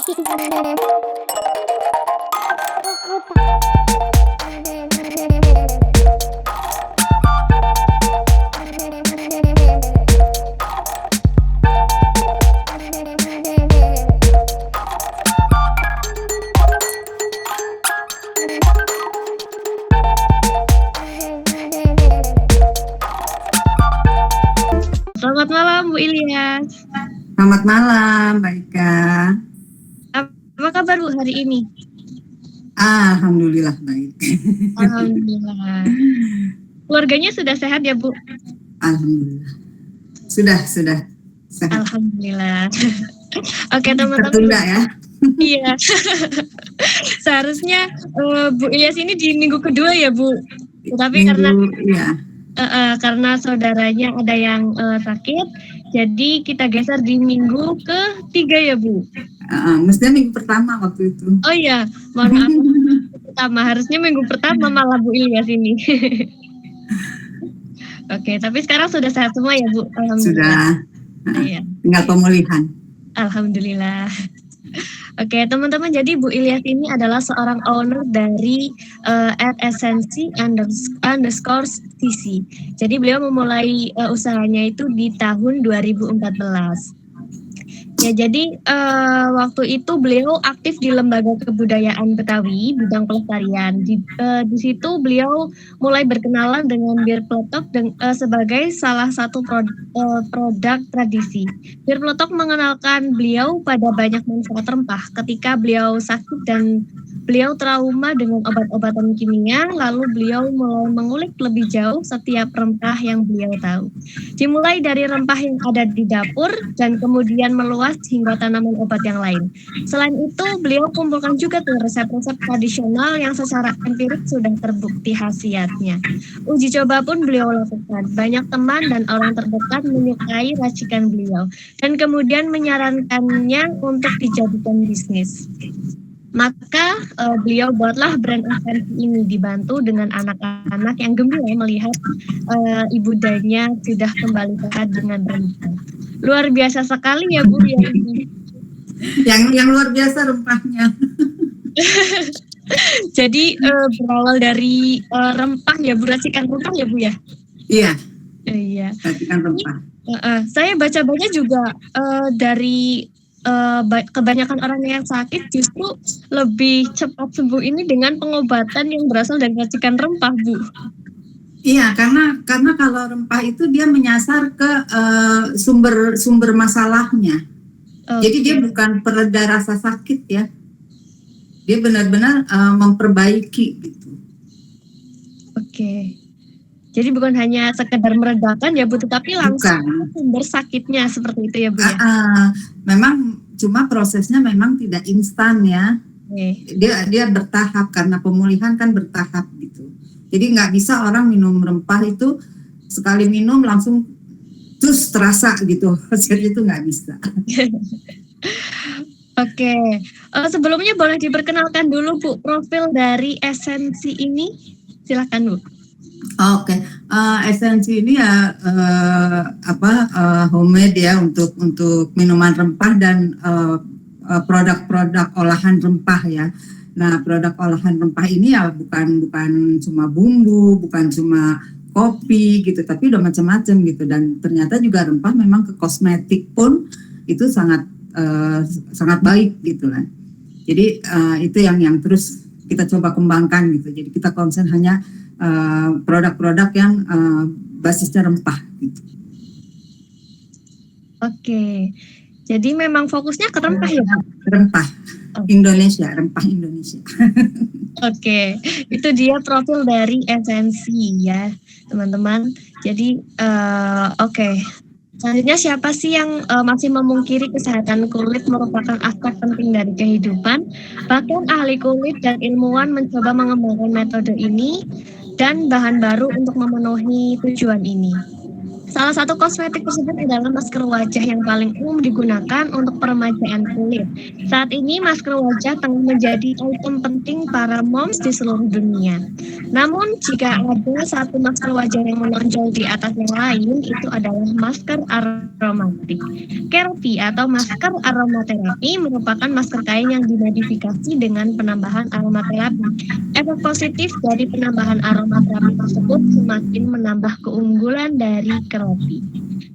Selamat malam Bu Ilyas. Selamat malam, Mbak Ika. Apa kabar Bu hari ini? Alhamdulillah baik. Alhamdulillah. Keluarganya sudah sehat ya Bu? Alhamdulillah. Sudah sehat. Alhamdulillah. Oke teman-teman. Tertunda ya? Iya. Seharusnya Bu Ilyas ini di minggu kedua ya Bu. Tapi karena saudaranya ada yang sakit, jadi kita geser di minggu ketiga ya Bu. Mestinya minggu pertama waktu itu. Oh iya, mohon maaf. Harusnya minggu pertama malah Bu Ilyas ini. Oke, tapi sekarang sudah sehat semua ya Bu? Sudah. Iya. Tinggal pemulihan. Alhamdulillah. Oke teman-teman, jadi Bu Ilyas ini adalah seorang owner dari @essensi_cc. Jadi beliau memulai usahanya itu di tahun 2014. Ya, jadi waktu itu beliau aktif di Lembaga Kebudayaan Betawi bidang pelestarian. Di situ beliau mulai berkenalan dengan bir peletok sebagai salah satu produk tradisi. Bir peletok mengenalkan beliau pada banyak manfaat rempah ketika beliau sakit dan beliau trauma dengan obat-obatan kimia, lalu beliau mulai mengulik lebih jauh setiap rempah yang beliau tahu. Dimulai dari rempah yang ada di dapur dan kemudian meluas hingga tanaman obat yang lain. Selain itu, beliau kumpulkan juga tuh resep-resep tradisional yang secara empirik sudah terbukti khasiatnya. Uji coba pun beliau lakukan. Banyak teman dan orang terdekat menyukai racikan beliau dan kemudian menyarankannya untuk dijadikan bisnis. Maka beliau buatlah brand esensi ini, dibantu dengan anak-anak yang gembira melihat ibundanya sudah kembali sehat dengan rempah. Luar biasa sekali ya Bu ya. Yang luar biasa rempahnya. Jadi berawal dari rempah ya Bu, racikan rempah ya Bu ya. Iya. Iya. Racikan rempah. Saya baca-baca juga dari kebanyakan orang yang sakit justru lebih cepat sembuh ini dengan pengobatan yang berasal dari racikan rempah, Bu. Iya, karena kalau rempah itu dia menyasar ke sumber masalahnya. Jadi dia bukan pereda rasa sakit ya. Dia benar-benar memperbaiki gitu. Oke. Jadi bukan hanya sekedar meredakan ya Bu, tetapi langsung sumber sakitnya seperti itu ya Bu ya. Memang cuma prosesnya memang tidak instan ya. Dia bertahap karena pemulihan kan bertahap gitu. Jadi nggak bisa orang minum rempah itu sekali minum langsung terus terasa gitu. Jadi itu nggak bisa. Oke. Sebelumnya boleh diperkenalkan dulu Bu profil dari esensi ini, silakan Bu. Oke, esensi ini ya homemade ya untuk minuman rempah dan produk-produk olahan rempah ya. Nah, produk olahan rempah ini ya bukan cuma bumbu, bukan cuma kopi gitu, tapi udah macam-macam gitu. Dan ternyata juga rempah memang ke kosmetik pun itu sangat baik gitu kan. Jadi itu yang terus kita coba kembangkan gitu. Jadi kita konsen hanya produk-produk yang basisnya rempah gitu. Oke, jadi memang fokusnya ke rempah ya Pak? Rempah Indonesia, rempah Indonesia. Oke, itu dia profil dari esensi ya teman-teman. Jadi oke. Selanjutnya siapa sih yang masih memungkiri kesehatan kulit merupakan aspek penting dari kehidupan? Bahkan ahli kulit dan ilmuwan mencoba mengembangkan metode ini dan bahan baru untuk memenuhi tujuan ini. Salah satu kosmetik tersebut adalah masker wajah yang paling umum digunakan untuk peremajaan kulit. Saat ini masker wajah tengah menjadi item penting para moms di seluruh dunia. Namun jika ada satu masker wajah yang menonjol di atas yang lain, itu adalah masker aromatik. Keropi atau masker aromaterapi merupakan masker kain yang dimodifikasi dengan penambahan aromaterapi. Efek positif dari penambahan aromaterapi tersebut semakin menambah keunggulan dari keropi.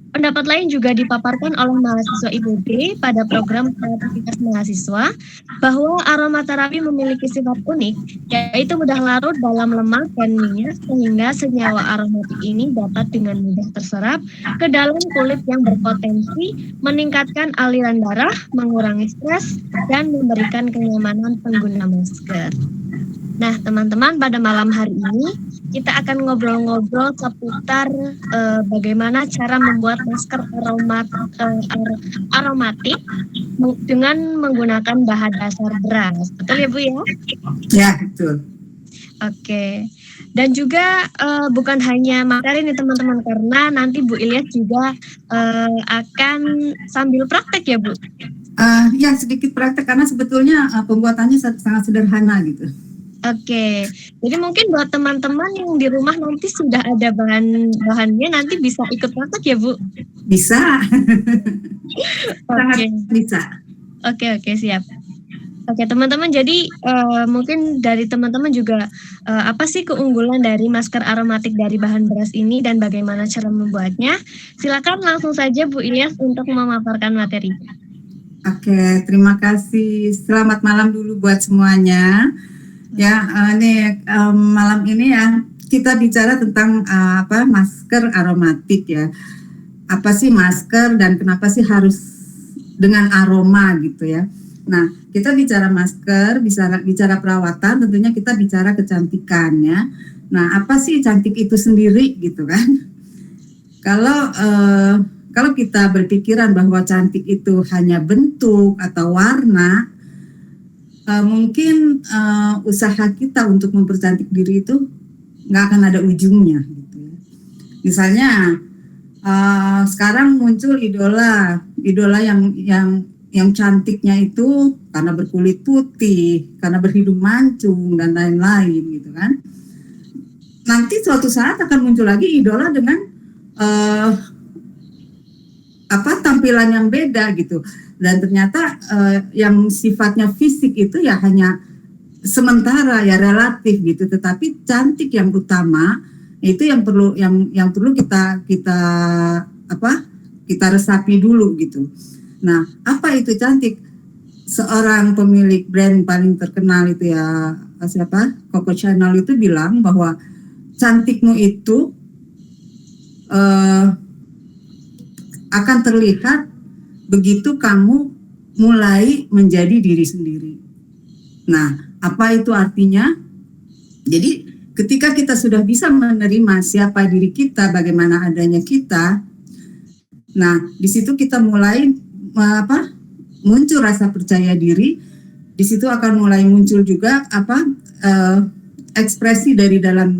Pendapat lain juga dipaparkan oleh mahasiswa IPB pada program kreativitas mahasiswa bahwa aromaterapi memiliki sifat unik, yaitu mudah larut dalam lemak dan minyak sehingga senyawa aromatik ini dapat dengan mudah terserap ke dalam kulit yang berpotensi meningkatkan aliran darah, mengurangi stres, dan memberikan kenyamanan pengguna masker. Nah, teman-teman, pada malam hari ini kita akan ngobrol-ngobrol seputar bagaimana cara membuat masker aromatik dengan menggunakan bahan dasar beras. Betul ya, Bu ya? Ya, betul. Oke. Dan juga bukan hanya materi nih teman-teman, karena nanti Bu Ilyas juga akan sambil praktek ya, Bu? Ya, sedikit praktek karena sebetulnya pembuatannya sangat sederhana gitu. Oke, jadi mungkin buat teman-teman yang di rumah nanti sudah ada bahan-bahannya, nanti bisa ikut praktek ya, Bu? Bisa. Sangat bisa. Oke, siap. Oke, teman-teman, jadi mungkin dari teman-teman juga apa sih keunggulan dari masker aromatik dari bahan beras ini dan bagaimana cara membuatnya? Silakan langsung saja Bu Ilyas untuk memaparkan materi. Oke, terima kasih. Selamat malam dulu buat semuanya. Ya, malam ini ya kita bicara tentang masker aromatik ya. Apa sih masker dan kenapa sih harus dengan aroma gitu ya? Nah, kita bicara masker, bicara perawatan, tentunya kita bicara kecantikan ya. Nah, apa sih cantik itu sendiri gitu kan? Kalau kita berpikiran bahwa cantik itu hanya bentuk atau warna, mungkin usaha kita untuk mempercantik diri itu nggak akan ada ujungnya gitu ya. Misalnya sekarang muncul idola yang cantiknya itu karena berkulit putih, karena berhidung mancung dan lain-lain gitu kan. Nanti suatu saat akan muncul lagi idola dengan tampilan yang beda gitu. Dan ternyata yang sifatnya fisik itu ya hanya sementara ya, relatif gitu, tetapi cantik yang utama itu yang perlu kita resapi dulu gitu. Nah, apa itu cantik? Seorang pemilik brand paling terkenal itu ya Coco Chanel itu bilang bahwa cantikmu itu akan terlihat begitu kamu mulai menjadi diri sendiri. Nah, apa itu artinya? Jadi, ketika kita sudah bisa menerima siapa diri kita, bagaimana adanya kita, nah, di situ kita mulai muncul rasa percaya diri. Di situ akan mulai muncul juga ekspresi dari dalam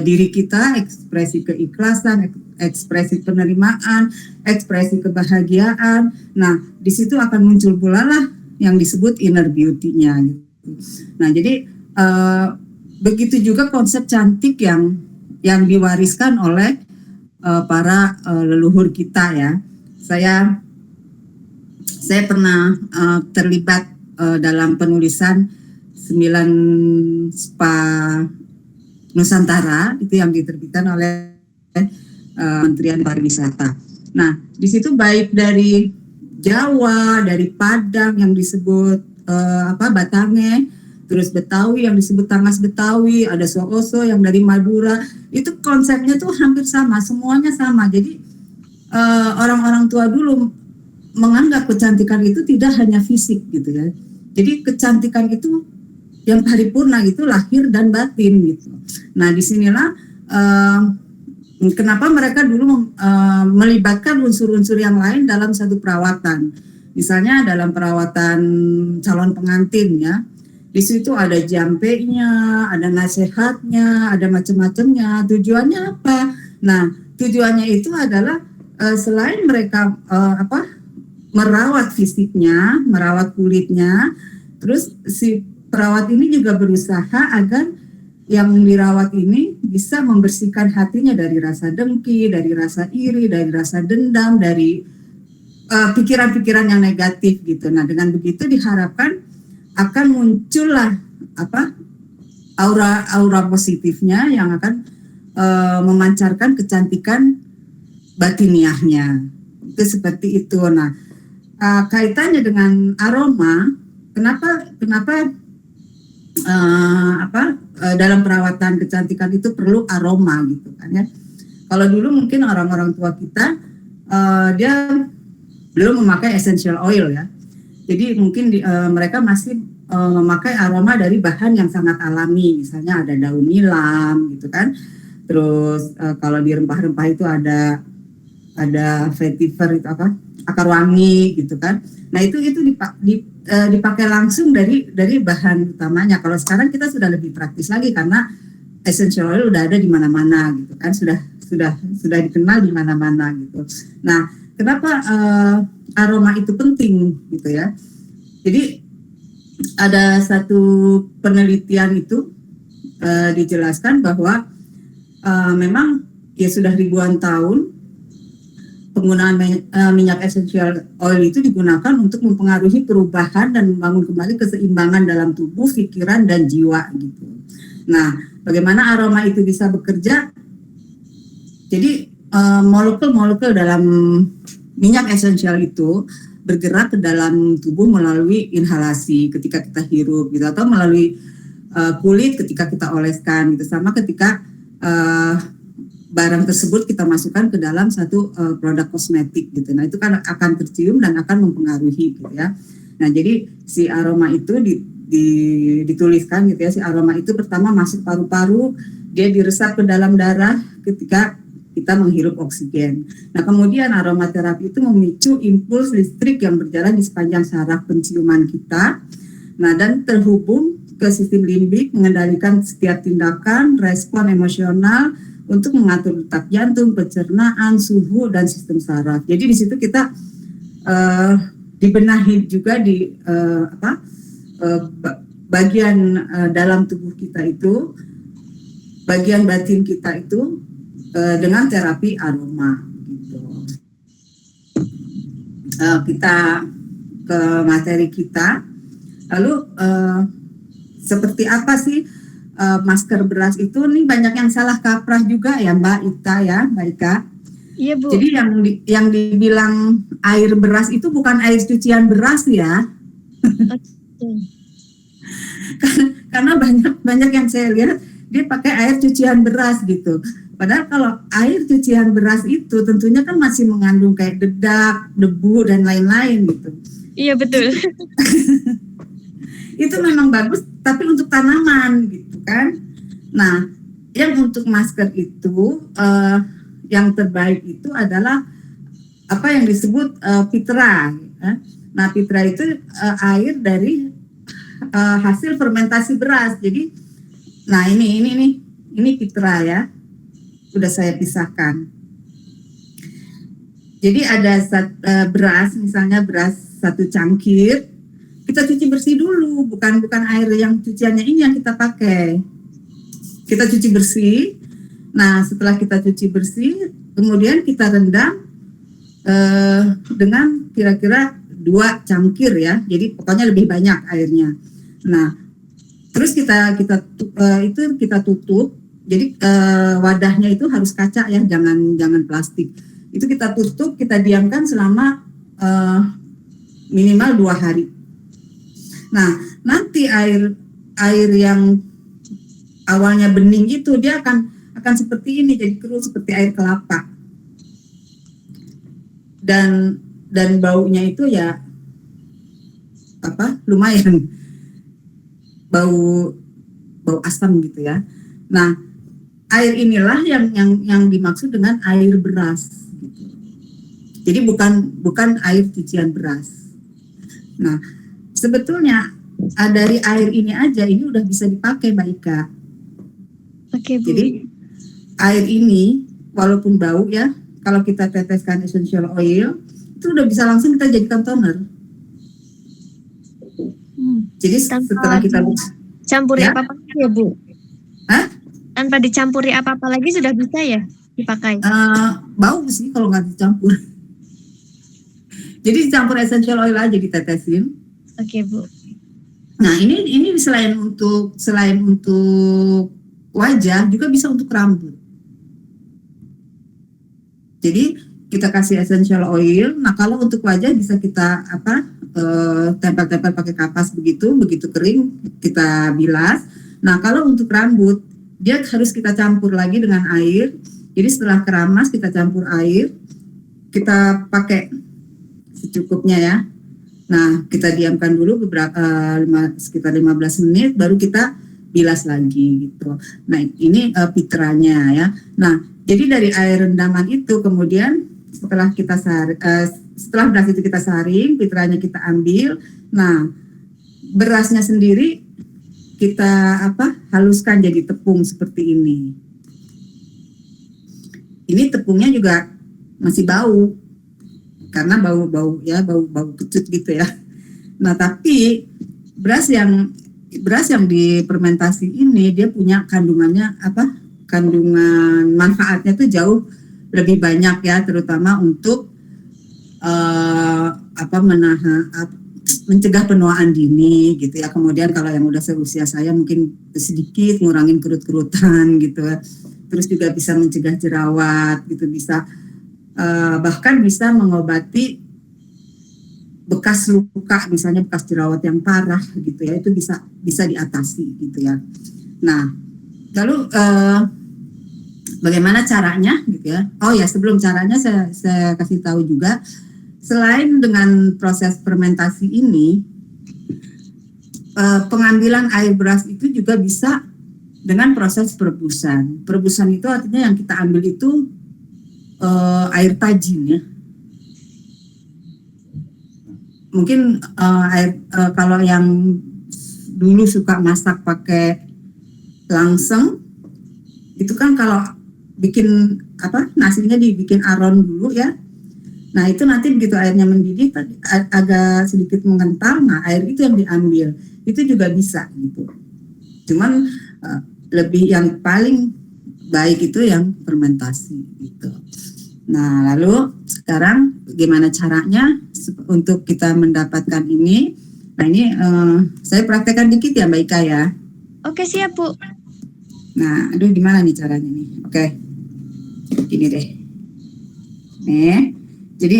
diri kita, ekspresi keikhlasan, ekspresi penerimaan, ekspresi kebahagiaan. Nah, di situ akan muncul pula lah yang disebut inner beauty-nya. Gitu. Nah, jadi begitu juga konsep cantik yang diwariskan oleh para leluhur kita ya. Saya pernah terlibat dalam penulisan 9 SPA Nusantara itu yang diterbitkan oleh Kementerian Pariwisata. Nah, di situ baik dari Jawa, dari Padang yang disebut Batange, terus Betawi yang disebut Tangas Betawi, ada Sooso yang dari Madura, itu konsepnya tuh hampir sama, semuanya sama. Jadi orang-orang tua dulu menganggap kecantikan itu tidak hanya fisik gitu ya. Jadi kecantikan itu yang paripurna itu lahir dan batin gitu. Nah, disinilah kenapa mereka dulu melibatkan unsur-unsur yang lain dalam satu perawatan. Misalnya dalam perawatan calon pengantin ya. Di situ ada jampenya, ada nasihatnya, ada macam-macamnya. Tujuannya apa? Nah, tujuannya itu adalah selain mereka merawat fisiknya, merawat kulitnya, terus si perawat ini juga berusaha agar yang dirawat ini bisa membersihkan hatinya dari rasa dengki, dari rasa iri, dari rasa dendam, dari pikiran-pikiran yang negatif gitu. Nah, dengan begitu diharapkan akan muncullah aura positifnya yang akan memancarkan kecantikan batiniahnya. Itu seperti itu. Nah, kaitannya dengan aroma, kenapa dalam perawatan kecantikan itu perlu aroma gitu kan ya. Kalau dulu mungkin orang-orang tua kita dia belum memakai essential oil ya. Jadi mungkin mereka masih memakai aroma dari bahan yang sangat alami, misalnya ada daun nilam gitu kan. Terus kalau di rempah-rempah itu ada vetiver itu akar wangi gitu kan. Nah itu dipakai langsung dari bahan utamanya. Kalau sekarang kita sudah lebih praktis lagi karena essential oil udah ada di mana-mana gitu kan, sudah dikenal di mana-mana gitu. Nah, kenapa aroma itu penting gitu ya? Jadi ada satu penelitian itu dijelaskan bahwa memang ya sudah ribuan tahun penggunaan minyak essential oil itu digunakan untuk mempengaruhi perubahan dan membangun kembali keseimbangan dalam tubuh, pikiran, dan jiwa gitu. Nah, bagaimana aroma itu bisa bekerja? Jadi molekul-molekul dalam minyak esensial itu bergerak ke dalam tubuh melalui inhalasi ketika kita hirup gitu, atau melalui kulit ketika kita oleskan gitu, sama ketika barang tersebut kita masukkan ke dalam satu produk kosmetik gitu. Nah, itu kan akan tercium dan akan mempengaruhi gitu ya. Nah, jadi si aroma itu dituliskan gitu ya, si aroma itu pertama masuk paru-paru, dia diresap ke dalam darah ketika kita menghirup oksigen. Nah, kemudian aromaterapi itu memicu impuls listrik yang berjalan di sepanjang saraf penciuman kita. Nah, dan terhubung ke sistem limbik, mengendalikan setiap tindakan, respon emosional untuk mengatur detak jantung, pencernaan, suhu, dan sistem saraf. Jadi di situ kita dibenahi juga di bagian dalam tubuh kita itu, bagian batin kita itu dengan terapi aroma gitu. Kita ke materi kita, lalu seperti apa sih masker beras itu? Nih banyak yang salah kaprah juga ya Mbak Ita ya, Mbak Ika. Iya Bu. Jadi yang dibilang air beras itu bukan air cucian beras ya. Karena banyak yang saya lihat dia pakai air cucian beras gitu. Padahal kalau air cucian beras itu tentunya kan masih mengandung kayak dedak, debu, dan lain-lain gitu. Iya betul. Itu memang bagus, tapi untuk tanaman gitu kan. Nah, yang untuk masker itu yang terbaik itu adalah apa yang disebut pitra. Nah, pitra itu air dari hasil fermentasi beras. Jadi, nah ini pitra ya. Sudah saya pisahkan. Jadi ada beras, misalnya beras 1 cangkir, kita cuci bersih dulu, bukan air yang cuciannya ini yang kita pakai. Kita cuci bersih. Nah, setelah kita cuci bersih, kemudian kita rendam dengan kira-kira 2 cangkir ya. Jadi pokoknya lebih banyak airnya. Nah, terus kita tutup. Jadi wadahnya itu harus kaca ya, jangan plastik. Itu kita tutup, kita diamkan selama minimal 2 hari. Nah, nanti air yang awalnya bening itu dia akan seperti ini, jadi keruh seperti air kelapa. Dan baunya itu ya lumayan bau asam gitu ya. Nah, air inilah yang dimaksud dengan air beras. Gitu. Jadi bukan air cucian beras. Nah, sebetulnya dari air ini aja ini udah bisa dipakai Mbak Ika. Oke, Bu. Jadi air ini walaupun bau ya, kalau kita teteskan essential oil itu udah bisa langsung kita jadikan toner. Jadi setelah kita campuri ya? apa-apa ya Bu? Hah? Tanpa dicampuri apa-apa lagi sudah bisa ya dipakai? Bau sih kalau nggak dicampur. Jadi dicampur essential oil aja ditetesin. Oke Bu. Nah ini selain untuk wajah juga bisa untuk rambut. Jadi kita kasih essential oil. Nah kalau untuk wajah bisa kita tempel-tempel pakai kapas begitu kering kita bilas. Nah kalau untuk rambut dia harus kita campur lagi dengan air. Jadi setelah keramas kita campur air, kita pakai secukupnya ya. Nah kita diamkan dulu sekitar 15 menit baru kita bilas lagi gitu. Nah ini pitranya ya. Nah jadi dari air rendaman itu kemudian setelah beras itu kita saring, pitranya kita ambil. Nah berasnya sendiri kita haluskan jadi tepung seperti ini. Ini tepungnya juga masih bau karena bau kecut gitu ya. Nah tapi beras yang difermentasi ini dia punya kandungan manfaatnya tuh jauh lebih banyak ya, terutama untuk mencegah penuaan dini gitu ya. Kemudian kalau yang udah seusia saya mungkin sedikit ngurangin kerut-kerutan gitu ya. Terus juga bisa mencegah jerawat gitu, bisa bahkan bisa mengobati bekas luka, misalnya bekas jerawat yang parah gitu ya, itu bisa diatasi gitu ya. Nah lalu bagaimana caranya gitu ya? Oh ya, sebelum caranya saya kasih tahu juga, selain dengan proses fermentasi ini, pengambilan air beras itu juga bisa dengan proses perebusan. Perebusan itu artinya yang kita ambil itu air tajin ya. Mungkin kalau yang dulu suka masak pakai langseng, itu kan kalau bikin nasinya dibikin aron dulu ya. Nah itu nanti begitu airnya mendidih agak sedikit mengental, nah air itu yang diambil, itu juga bisa gitu. Cuman lebih yang paling baik itu yang fermentasi gitu. Nah lalu sekarang gimana caranya untuk kita mendapatkan ini? Nah ini saya praktekkan dikit ya Mbak Ika ya. Oke siap Bu. Nah aduh gimana nih caranya nih? Oke, gini deh. Nih, jadi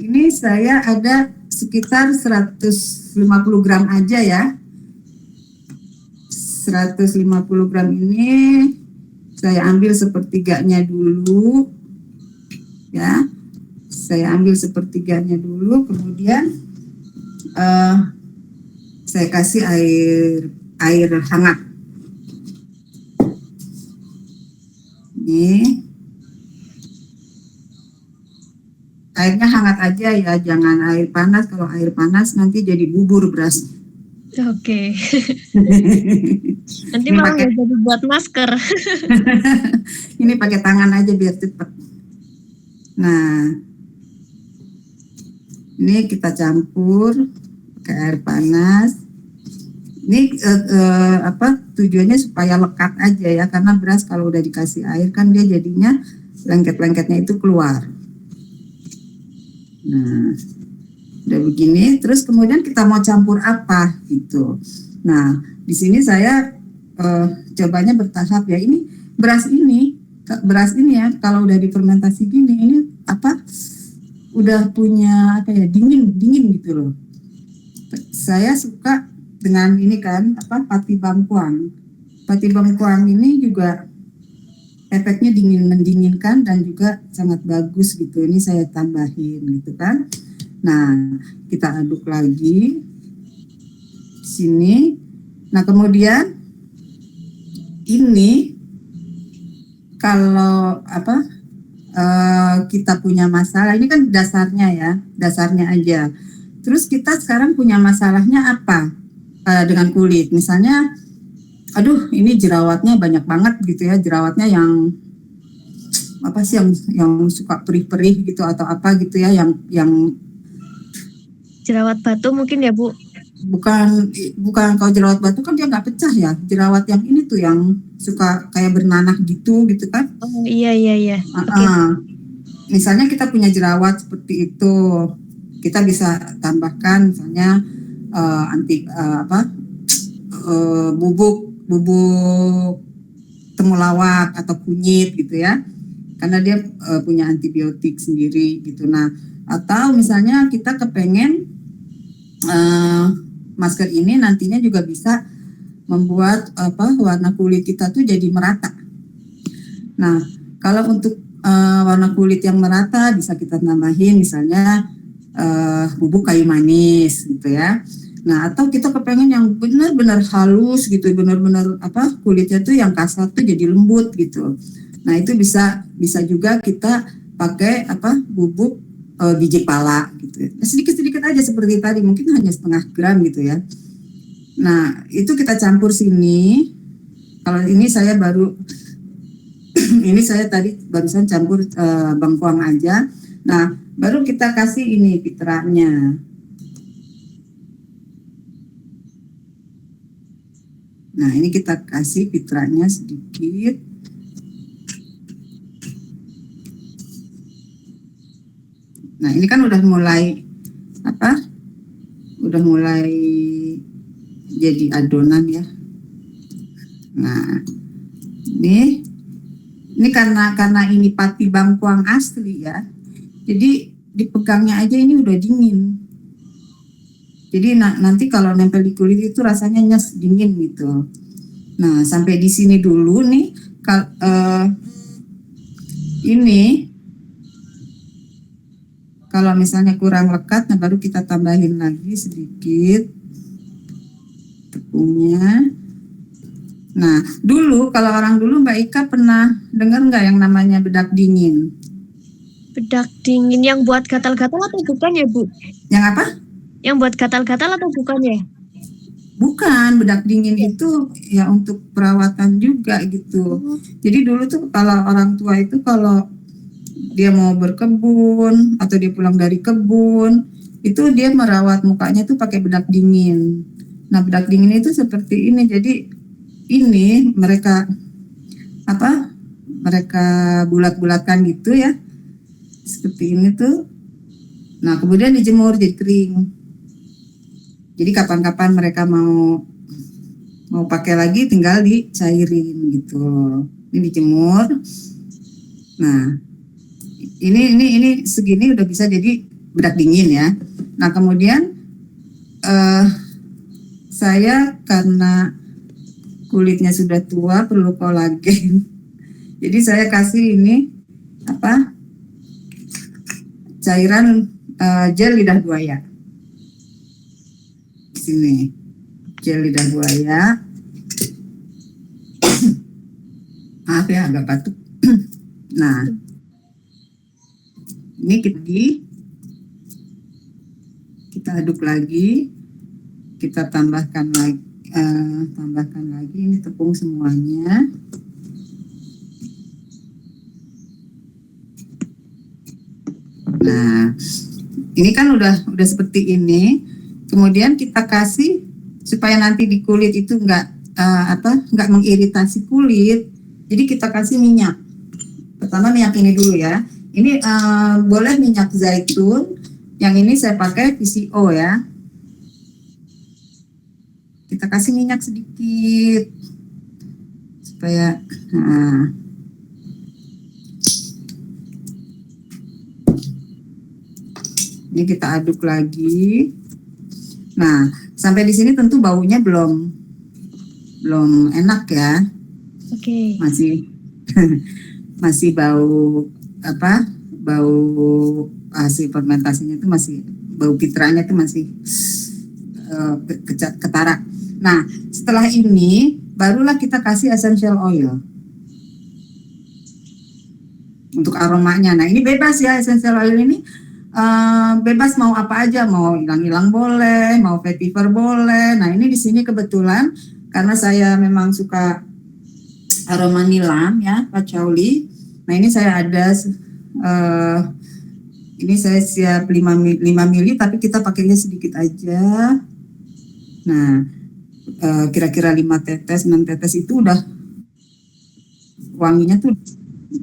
ini saya ada sekitar 150 gram aja ya. 150 gram ini saya ambil sepertiganya dulu ya. Saya ambil sepertiganya dulu, kemudian saya kasih air hangat. Ini airnya hangat aja ya, jangan air panas. Kalau air panas nanti jadi bubur beras. Oke. Nanti malah nggak jadi buat masker. Ini pakai tangan aja biar cepat. Nah, ini kita campur ke air panas. Ini tujuannya supaya lekat aja ya, karena beras kalau udah dikasih air kan dia jadinya lengket-lengketnya itu keluar. Nah, udah begini, terus kemudian kita mau campur apa gitu. Nah, di sini saya cobanya bertahap ya. Ini beras ini ya, kalau udah difermentasi gini, ini udah punya dingin gitu loh. Saya suka dengan ini kan pati bangkuang. Pati bangkuang ini juga efeknya mendinginkan dan juga sangat bagus gitu. Ini saya tambahin gitu kan. Nah, kita aduk lagi di sini. Nah, kemudian ini kalau kita punya masalah, ini kan dasarnya aja. Terus kita sekarang punya masalahnya apa dengan kulit? Misalnya, aduh ini jerawatnya banyak banget gitu ya, jerawatnya yang apa sih yang suka perih-perih gitu atau apa gitu ya, yang Jerawat batu mungkin ya Bu? bukan bukan, kalau jerawat batu kan dia nggak pecah ya, jerawat yang ini tuh yang suka kayak bernanah gitu kan. Oh iya iya iya. Oke. Misalnya kita punya jerawat seperti itu, kita bisa tambahkan misalnya bubuk temulawak atau kunyit gitu ya, karena dia punya antibiotik sendiri gitu. Nah, atau misalnya kita kepengen masker ini nantinya juga bisa membuat warna kulit kita tuh jadi merata. Nah, kalau untuk warna kulit yang merata bisa kita tambahin misalnya bubuk kayu manis gitu ya. Nah, atau kita kepengen yang benar-benar halus gitu, benar-benar kulitnya tuh yang kasar tuh jadi lembut gitu. Nah, itu bisa juga kita pakai bubuk biji pala gitu. Nah, sedikit-sedikit aja seperti tadi, mungkin hanya setengah gram gitu ya. Nah, itu kita campur sini. Kalau ini saya baru ini saya tadi barusan campur bengkoang aja. Nah, baru kita kasih ini fitranya. Nah, ini kita kasih fitranya sedikit. Nah, ini kan udah mulai udah mulai jadi adonan ya. Nah, ini karena ini pati bangkuang asli ya. Jadi dipegangnya aja ini udah dingin. Jadi nanti kalau nempel di kulit itu rasanya nyes, dingin gitu. Nah, sampai di sini dulu nih. Ini kalau misalnya kurang lekat, nah baru kita tambahin lagi sedikit tepungnya. Nah, dulu kalau orang dulu Mbak Ika pernah dengar nggak yang namanya bedak dingin? Bedak dingin yang buat gatal-gatal atau bukan ya Bu? Yang apa? Yang buat gatal-gatal atau bukan ya? Bukan, bedak dingin itu ya untuk perawatan juga gitu. Jadi dulu tuh kalau orang tua itu kalau dia mau berkebun atau dia pulang dari kebun, itu dia merawat mukanya tuh pakai bedak dingin. Nah, bedak dingin itu seperti ini. Jadi ini mereka bulat-bulatkan gitu ya. Seperti ini tuh. Nah, kemudian dijemur jadi kering. Jadi kapan-kapan mereka mau pakai lagi tinggal dicairin gitu. Ini dijemur. Nah, ini segini udah bisa jadi bedak dingin ya. Nah, kemudian saya karena kulitnya sudah tua perlu kolagen. Jadi saya kasih ini cairan gel lidah buaya. Di sini gel lidah buaya. Maaf ya agak batuk. Nah, ini kita aduk lagi, kita tambahkan lagi ini tepung semuanya. Nah, ini kan udah seperti ini. Kemudian kita kasih supaya nanti di kulit itu nggak mengiritasi kulit. Jadi kita kasih minyak. Pertama minyak ini dulu ya. Ini boleh minyak zaitun. Yang ini saya pakai PCO ya. Kita kasih minyak sedikit supaya ini kita aduk lagi. Nah, sampai di sini tentu baunya belum enak ya. Oke. Masih bau bau hasil fermentasinya itu masih, bau fitranya itu masih ketara. Nah, setelah ini barulah kita kasih essential oil untuk aromanya. Nah, ini bebas ya, essential oil ini bebas mau apa aja, mau hilang-hilang boleh, mau vetiver boleh. Nah, ini di sini kebetulan karena saya memang suka aroma nilam ya, patchouli. Nah ini saya ada, ini saya siap 5 mili, tapi kita pakainya sedikit aja. Nah kira-kira 5 tetes, 6 tetes itu udah wanginya tuh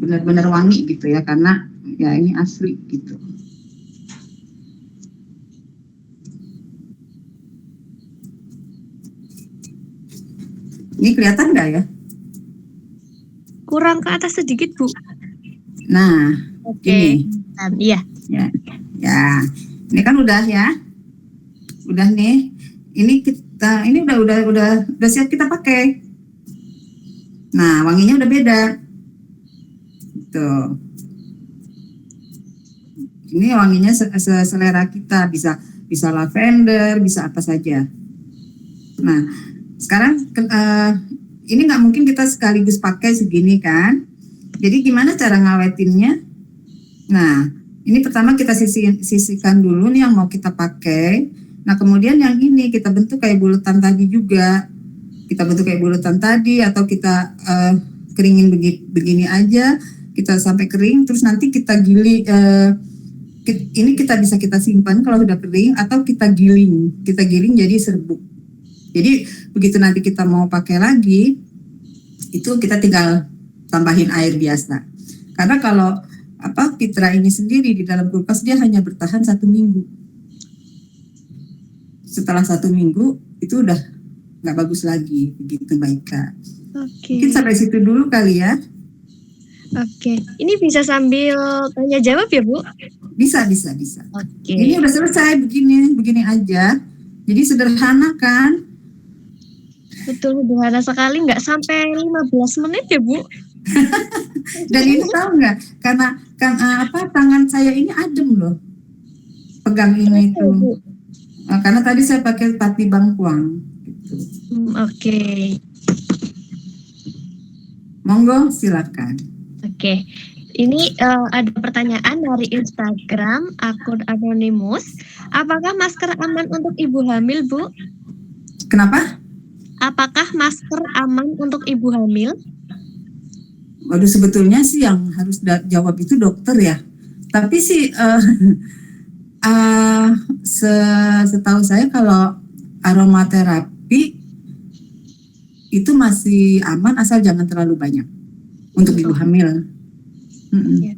benar-benar wangi gitu ya, karena ya ini asli gitu. Ini kelihatan nggak ya? Kurang ke atas sedikit, Bu. Nah, Oke. ini. Iya. Ya. Ini kan udah ya. Udah nih. Ini kita udah siap kita pakai. Nah, wanginya udah beda. Tuh. Ini wanginya selera kita, bisa lavender, bisa apa saja. Nah, sekarang ini nggak mungkin kita sekaligus pakai segini kan. Jadi gimana cara ngawetinnya? Nah, ini pertama kita sisihkan dulu nih yang mau kita pakai. Nah, kemudian yang ini kita bentuk kayak bulatan tadi juga. Kita bentuk kayak bulatan tadi, atau kita keringin begini aja. Kita sampai kering, terus nanti kita giling. Ini kita simpan kalau sudah kering, atau kita giling. Kita giling jadi serbuk. Jadi begitu nanti kita mau pakai lagi, itu kita tinggal tambahin air biasa. Karena kalau pitra ini sendiri di dalam kulkas dia hanya bertahan 1 minggu. Setelah 1 minggu itu udah nggak bagus lagi, begitu Mbak Ika. Oke. Mungkin sampai situ dulu kali ya. Oke. Ini bisa sambil tanya jawab ya, Bu? Bisa. Oke. Ini udah selesai, begini aja. Jadi sederhana kan? Betul, sederhana sekali, nggak sampai 15 menit ya, Bu? Dan ini tahu nggak, karena tangan saya ini adem loh, pegang ini tuh. Karena tadi saya pakai pati bangkuang. Gitu. Oke. Monggo, silakan. Oke. Ini ada pertanyaan dari Instagram akun anonimus. Apakah masker aman untuk ibu hamil, Bu? Kenapa? Apakah masker aman untuk ibu hamil? Waduh, sebetulnya sih yang harus jawab itu dokter ya. Tapi sih setahu saya kalau aromaterapi itu masih aman asal jangan terlalu banyak untuk ibu hamil. Ya.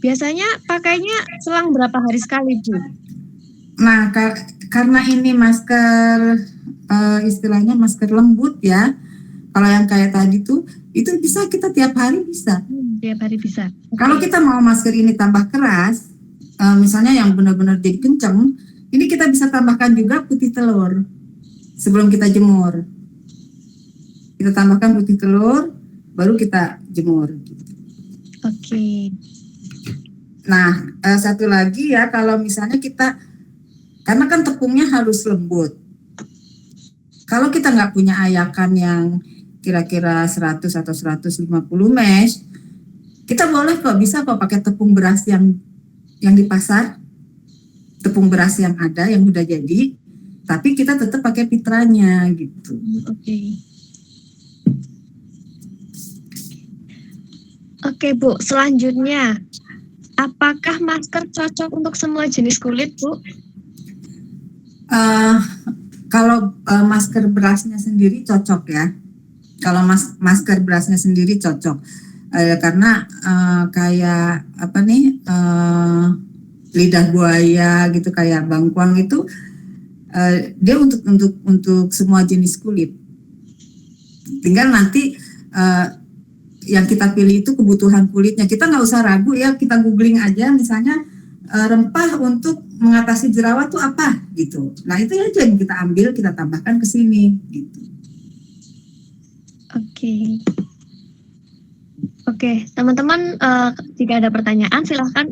Biasanya pakainya selang berapa hari sekali, Bu? Nah, karena ini masker istilahnya masker lembut ya. Kalau yang kayak tadi tuh itu bisa kita tiap hari bisa. Tiap hari bisa. Kalau kita mau masker ini tambah keras, misalnya yang benar-benar jadi kenceng, ini kita bisa tambahkan juga putih telur sebelum kita jemur. Kita tambahkan putih telur, baru kita jemur. Oke. Nah, satu lagi ya, kalau misalnya karena kan tepungnya harus lembut. Kalau kita nggak punya ayakan yang kira-kira 100 atau 150 mesh, kita bisa kok pakai tepung beras yang di pasar, tepung beras yang ada yang udah jadi, tapi kita tetap pakai pitranya gitu. Oke, Bu. Selanjutnya, apakah masker cocok untuk semua jenis kulit, Bu? Kalau masker berasnya sendiri cocok ya. Kalau masker berasnya sendiri cocok, karena kayak lidah buaya gitu, kayak bangkuang itu dia untuk semua jenis kulit. Tinggal nanti yang kita pilih itu kebutuhan kulitnya. Kita nggak usah ragu ya, kita googling aja misalnya rempah untuk mengatasi jerawat tuh apa gitu. Nah itu aja yang kita ambil, kita tambahkan ke sini gitu. Oke, teman-teman, jika ada pertanyaan silahkan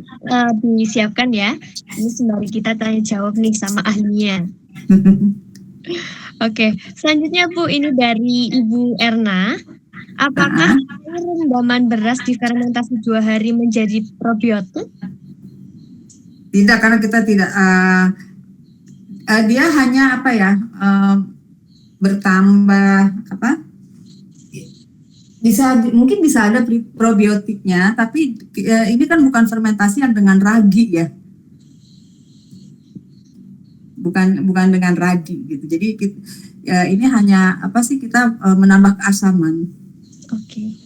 disiapkan ya. Ini sembari kita tanya jawab nih sama ahlinya. Oke, selanjutnya Bu, ini dari Ibu Erna. Apakah rendaman beras difermentasi 2 hari menjadi probiotik? Tidak, karena kita tidak. Dia hanya bertambah Mungkin bisa ada probiotiknya, tapi ini kan bukan fermentasi yang dengan ragi ya, bukan dengan ragi gitu. Jadi ini hanya apa sih, kita menambah keasaman. Oke.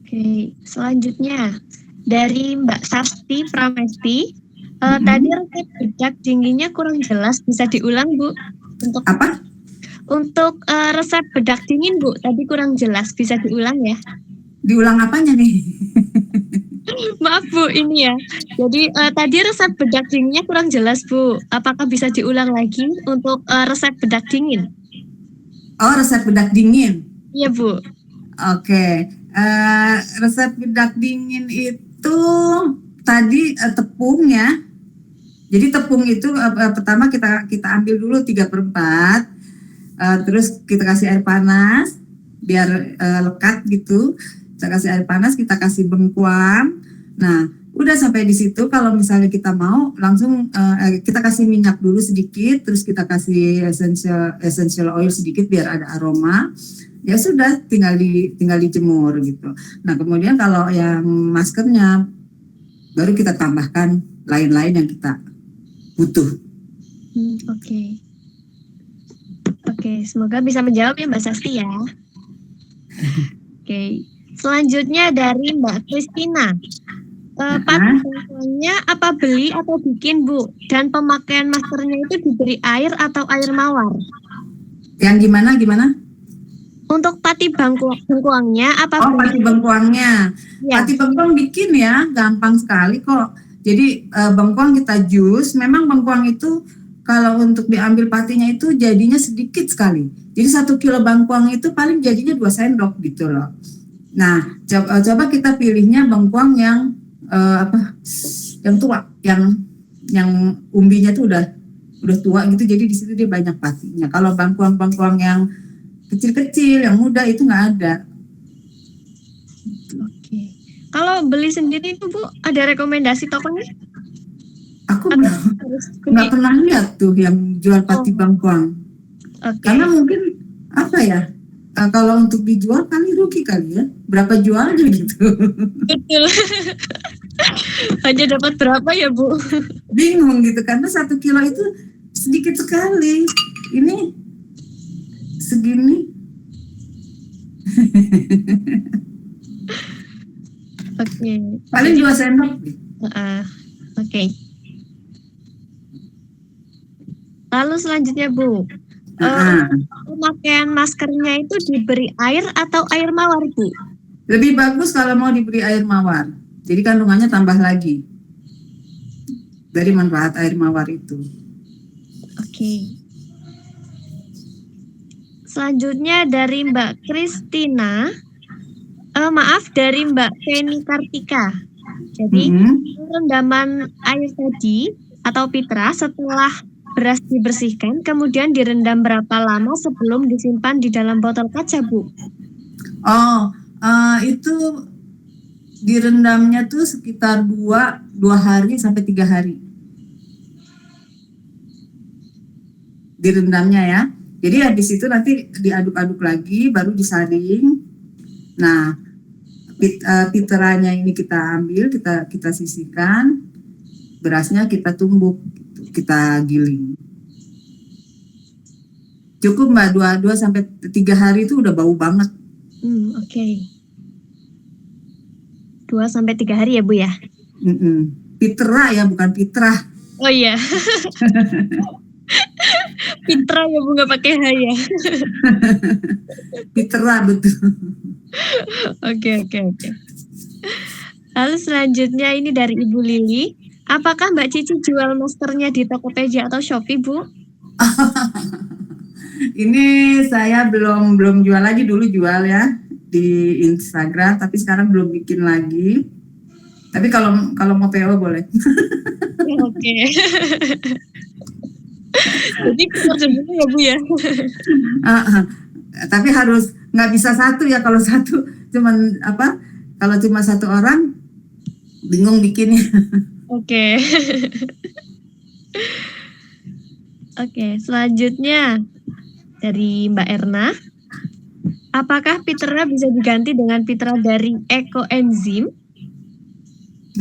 Oke, selanjutnya dari Mbak Sasti Pramesti. Tadi resep bedak dinginnya kurang jelas, bisa diulang Bu? Untuk apa? Untuk resep bedak dingin Bu, tadi kurang jelas, bisa diulang ya? Diulang apanya nih? Maaf Bu, ini ya. Jadi tadi resep bedak dinginnya kurang jelas Bu. Apakah bisa diulang lagi untuk resep bedak dingin? Oh, resep bedak dingin. Iya Bu. Oke. Resep bedak dingin itu tadi tepung ya. Jadi tepung itu pertama kita ambil dulu 3/4, terus kita kasih air panas biar lekat gitu. Kita kasih air panas, kita kasih bengkuang. Nah, udah sampai di situ. Kalau misalnya kita mau langsung kita kasih minyak dulu sedikit, terus kita kasih essential oil sedikit biar ada aroma. Ya sudah, tinggal dijemur gitu. Nah, kemudian kalau yang maskernya baru kita tambahkan lain-lain yang kita butuh. Oke. Oke, semoga bisa menjawab ya Mbak Sasti ya. Oke. Selanjutnya dari Mbak Kristina. Pastinya apa beli atau bikin Bu? Dan pemakaian maskernya itu diberi air atau air mawar? Yang gimana? Untuk pati bengkuangnya apa? Oh, pati bengkuangnya. Ya. Pati bengkuang bikin ya, gampang sekali kok. Jadi bengkuang kita jus. Memang bengkuang itu kalau untuk diambil patinya itu jadinya sedikit sekali. Jadi 1 kilo bengkuang itu paling jadinya 2 sendok gitu loh. Nah, coba kita pilihnya bengkuang yang yang tua, yang umbinya tuh udah tua gitu. Jadi di situ dia banyak patinya. Kalau bengkuang yang kecil-kecil, yang muda itu nggak ada. Oke. Kalau beli sendiri itu Bu, ada rekomendasi tokonya? Aku nggak pernah lihat tuh yang jual pati bengkuang. Karena mungkin apa ya? Kalau untuk dijual kali rugi kali ya. Berapa jualnya gitu? Betul. Hanya dapat berapa ya Bu? Bingung gitu, karena 1 kilo itu sedikit sekali. Ini segini. Oke. Paling 2 sendok. Oke. Lalu selanjutnya Bu, pemakaian maskernya itu diberi air atau air mawar Bu? Lebih bagus kalau mau diberi air mawar. Jadi kandungannya tambah lagi dari manfaat air mawar itu. Oke. Selanjutnya dari Mbak Kristina, dari Mbak Feni Kartika. Jadi rendaman air tadi atau pitra setelah beras dibersihkan, kemudian direndam berapa lama sebelum disimpan di dalam botol kaca Bu? Itu direndamnya tuh sekitar 2 hari sampai 3 hari. Direndamnya ya. Jadi habis itu nanti diaduk-aduk lagi, baru disaring. Nah, piteranya ini kita ambil, kita sisihkan, berasnya kita tumbuk, kita giling. Cukup Mbak, 2 sampai 3 hari itu udah bau banget. Oke. 2 sampai 3 hari ya Bu ya? Pitra ya, bukan pitra. Oh iya. Pitra ya Bu, nggak pakai H ya. Pitra betul. Oke. Lalu selanjutnya ini dari Ibu Lili. Apakah Mbak Cici jual maskernya di Tokopedia atau Shopee Bu? Ini saya belum jual lagi, dulu jual ya di Instagram, tapi sekarang belum bikin lagi. Tapi kalau mau PO boleh. Oke. Jadi kerja dulu ya Bu ya. Tapi harus nggak bisa satu ya, kalau satu cuman kalau cuma 1 orang bingung bikinnya. Oke. Oke, selanjutnya dari Mbak Erna. Apakah Pitra bisa diganti dengan Pitra dari ekoenzim?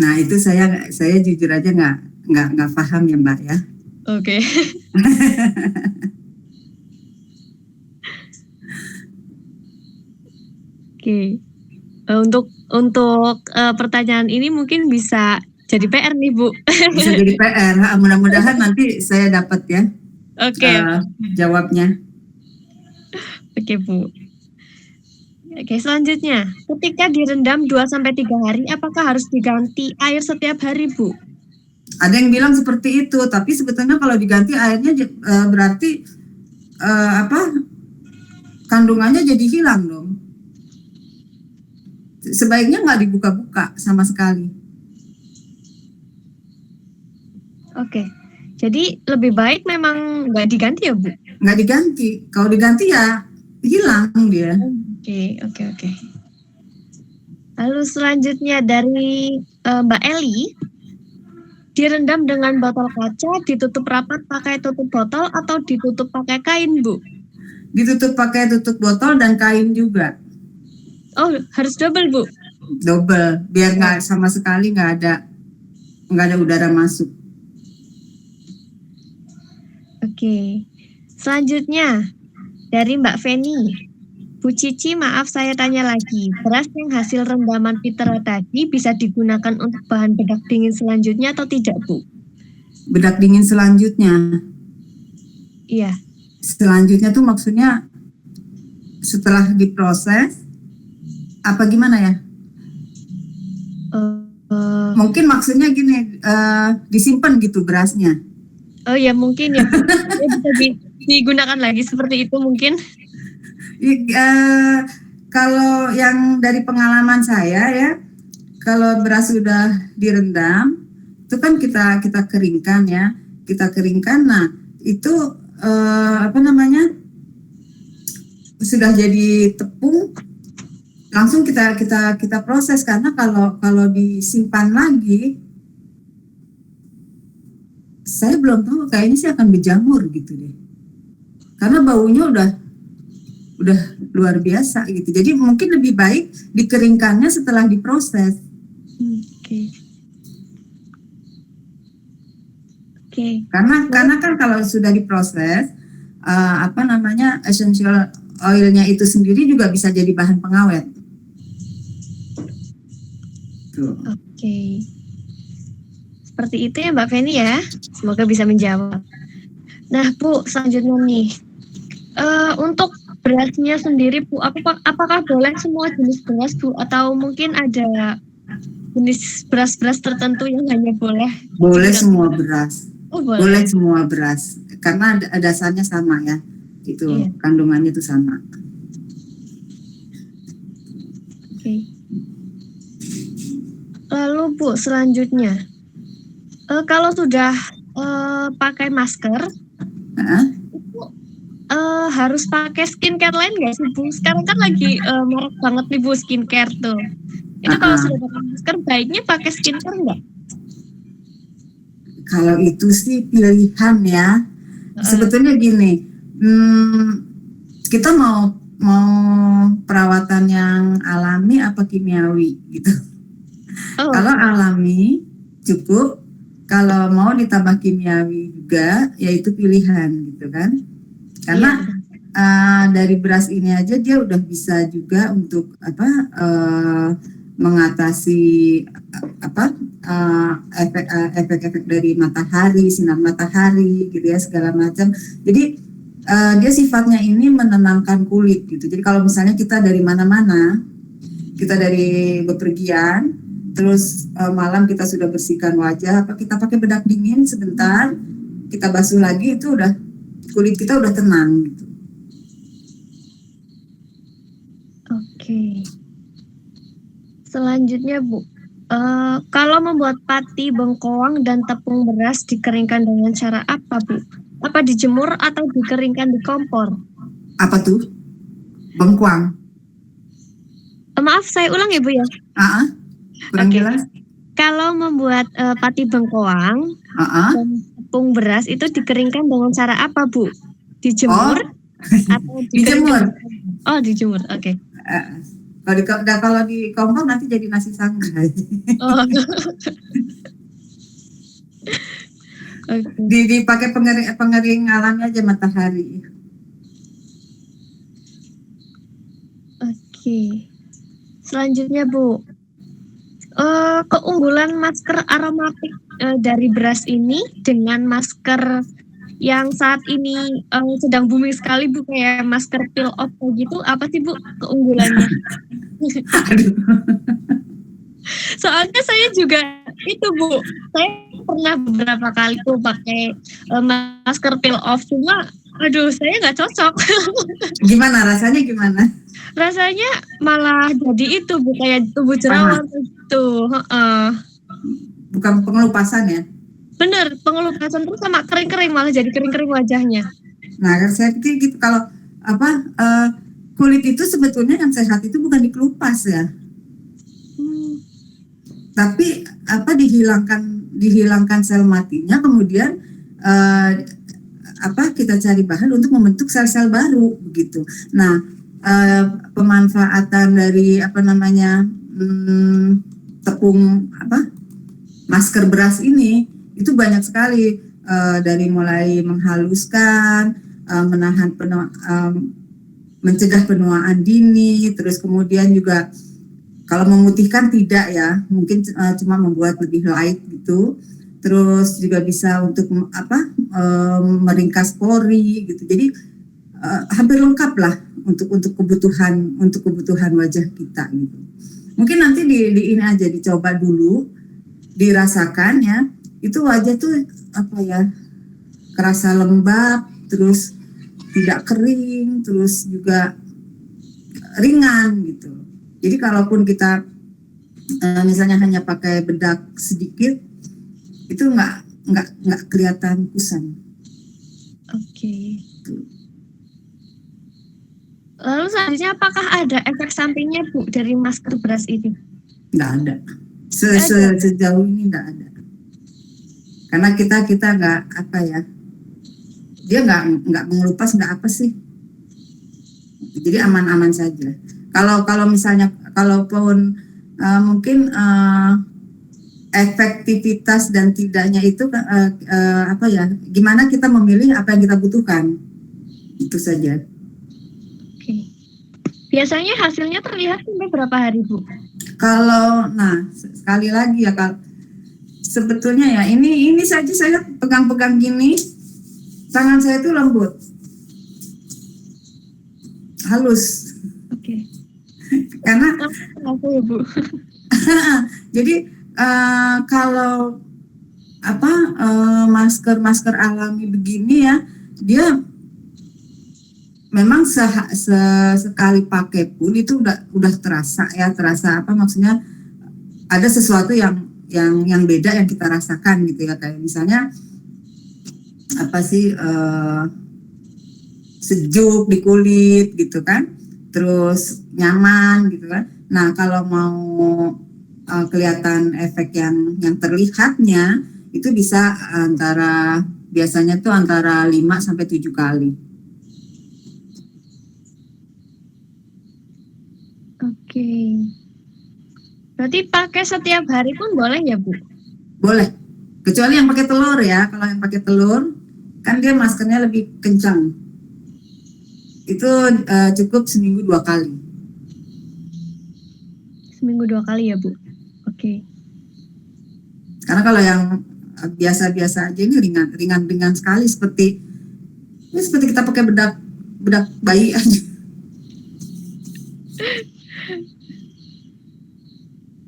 Nah, itu saya jujur aja nggak paham ya Mbak ya. Oke. Oke. Untuk pertanyaan ini mungkin bisa jadi PR nih Bu. Bisa jadi PR. Mudah-mudahan nanti saya dapat ya. Oke. Jawabnya. Oke Bu. Oke, selanjutnya, ketika direndam 2-3 hari, apakah harus diganti air setiap hari, Bu? Ada yang bilang seperti itu, tapi sebetulnya kalau diganti airnya berarti kandungannya jadi hilang dong. Sebaiknya nggak dibuka-buka sama sekali. Oke, jadi lebih baik memang nggak diganti ya, Bu? Nggak diganti. Kalau diganti ya hilang dia. Oke. Lalu selanjutnya dari Mbak Eli, direndam dengan botol kaca, ditutup rapat pakai tutup botol atau ditutup pakai kain, Bu? Ditutup pakai tutup botol dan kain juga. Oh, harus double, Bu? Double, biar nggak sama sekali nggak ada udara masuk. Oke. Selanjutnya dari Mbak Feni. Bu Cici, maaf saya tanya lagi. Beras yang hasil rendaman Pitra tadi bisa digunakan untuk bahan bedak dingin selanjutnya atau tidak, Bu? Bedak dingin selanjutnya? Iya. Selanjutnya tuh maksudnya setelah diproses, apa gimana ya? Mungkin maksudnya gini, disimpan gitu berasnya. Oh ya mungkin ya, Bu. Bisa digunakan lagi seperti itu mungkin. Kalau yang dari pengalaman saya ya, kalau beras sudah direndam, itu kan kita keringkan ya, nah itu sudah jadi tepung, langsung kita proses, karena kalau disimpan lagi, saya belum tahu, kayaknya sih akan berjamur gitu deh, karena baunya udah luar biasa gitu. Jadi mungkin lebih baik dikeringkannya setelah diproses. Oke. Karena kan kalau sudah diproses, essential oilnya itu sendiri juga bisa jadi bahan pengawet. Oke. Seperti itu ya Mbak Feni ya. Semoga bisa menjawab. Nah Bu, selanjutnya nih. Untuk berasnya sendiri Bu, apakah boleh semua jenis beras Bu, atau mungkin ada jenis beras-beras tertentu yang hanya boleh? Boleh semua beras. Oh, boleh. Boleh semua beras, karena dasarnya sama ya, itu iya. Kandungannya itu sama. Oke. Lalu Bu, selanjutnya, kalau sudah pakai masker, harus pakai skincare lain nggak sih Bu? Sekarang kan lagi marak banget nih Bu skincare tuh. Itu kalau sudah pakai masker baiknya pakai skincare nggak? Kalau itu sih pilihan ya. Sebetulnya gini, kita mau perawatan yang alami apa kimiawi gitu. Kalau alami cukup, kalau mau ditambah kimiawi juga, yaitu pilihan gitu kan. Karena dari beras ini aja dia udah bisa juga untuk mengatasi efek-efek dari matahari, sinar matahari gitu ya, segala macam. Jadi dia sifatnya ini menenangkan kulit gitu. Jadi kalau misalnya kita dari mana-mana, kita dari bepergian, terus malam kita sudah bersihkan wajah, kita pakai bedak dingin sebentar, kita basuh lagi, itu udah kulit kita udah tenang gitu. Oke. Selanjutnya Bu, kalau membuat pati, bengkoang, dan tepung beras dikeringkan dengan cara apa Bu? Apa dijemur atau dikeringkan di kompor? Apa tuh? Bengkoang. Maaf, saya ulang ya Bu ya. Kurang jelas. Kalau membuat pati bengkoang dan tepung beras itu dikeringkan dengan cara apa Bu? Dijemur? Atau Dijemur. Oh, dijemur. Oke. Kalau di kompor nanti jadi nasi sangrai. Oh. Oke. Dipakai pengering alami aja matahari. Oke. Selanjutnya, Bu. Keunggulan masker aromatik dari beras ini dengan masker yang saat ini sedang booming sekali, Bu, kayak masker peel off gitu, apa sih, Bu, keunggulannya? Aduh. Soalnya saya juga itu, Bu, saya pernah beberapa kali tuh pakai masker peel off, cuma aduh saya nggak cocok. Gimana rasanya gimana? Rasanya malah jadi itu, Bu, kayak tubuh jerawat gitu. Bukan pengelupasan ya? Bener, pengelupasan terus sama kering-kering, malah jadi kering-kering wajahnya. Nah, saya pikir gitu, kalau kulit itu sebetulnya yang sehat itu bukan dikelupas ya, tapi dihilangkan sel matinya, kemudian kita cari bahan untuk membentuk sel-sel baru begitu. Nah, pemanfaatan dari tepung masker beras ini itu banyak sekali, dari mulai menghaluskan, mencegah penuaan dini, terus kemudian juga kalau memutihkan tidak ya, mungkin cuma membuat lebih light gitu. Terus juga bisa untuk meringkas pori gitu. Jadi hampir lengkap lah untuk kebutuhan wajah kita gitu. Mungkin nanti di ini aja dicoba dulu, dirasakan ya. Itu wajah tuh kerasa lembab, terus tidak kering, terus juga ringan gitu. Jadi kalaupun kita misalnya hanya pakai bedak sedikit, itu nggak kelihatan kusam. Oke. Lalu selanjutnya, apakah ada efek sampingnya, Bu, dari masker beras ini? Nggak ada. Sejauh ini nggak ada. Karena kita nggak dia nggak mengelupas, nggak apa sih. Jadi aman-aman saja. Kalau misalnya, kalaupun mungkin efektivitas dan tidaknya itu gimana kita memilih apa yang kita butuhkan, itu saja. Oke. Biasanya hasilnya terlihat sampai berapa hari, Bu? Sekali lagi ya, sebetulnya ya ini saja saya pegang-pegang gini, tangan saya itu lembut, halus. Oke. Karena apa ya, Bu? jadi kalau masker alami begini ya, dia memang sekali pakai pun itu udah terasa maksudnya ada sesuatu yang beda yang kita rasakan gitu ya, kayak misalnya sejuk di kulit gitu kan, terus nyaman gitu kan. Nah, kalau mau kelihatan efek yang terlihatnya itu bisa biasanya tuh antara 5 sampai 7 kali. Oke. Berarti pakai setiap hari pun boleh ya, Bu? Boleh. Kecuali yang pakai telur ya. Kalau yang pakai telur kan dia maskernya lebih kencang. Itu cukup seminggu 2 kali. Seminggu 2 kali ya, Bu? Oke. Karena kalau yang biasa-biasa aja ini ringan sekali, seperti kita pakai bedak bayi aja.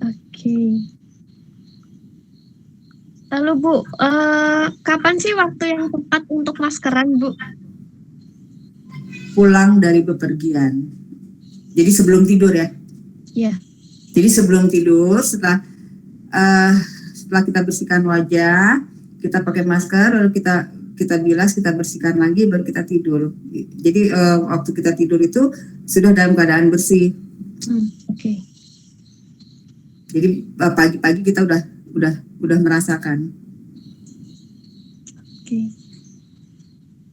Oke. Lalu, Bu, kapan sih waktu yang tepat untuk maskeran, Bu? Pulang dari bepergian. Jadi sebelum tidur ya? Iya. Jadi sebelum tidur, setelah kita bersihkan wajah, kita pakai masker, lalu kita bilas, kita bersihkan lagi, baru kita tidur. Jadi waktu kita tidur itu sudah dalam keadaan bersih. Oke. Jadi pagi-pagi kita udah merasakan. Oke.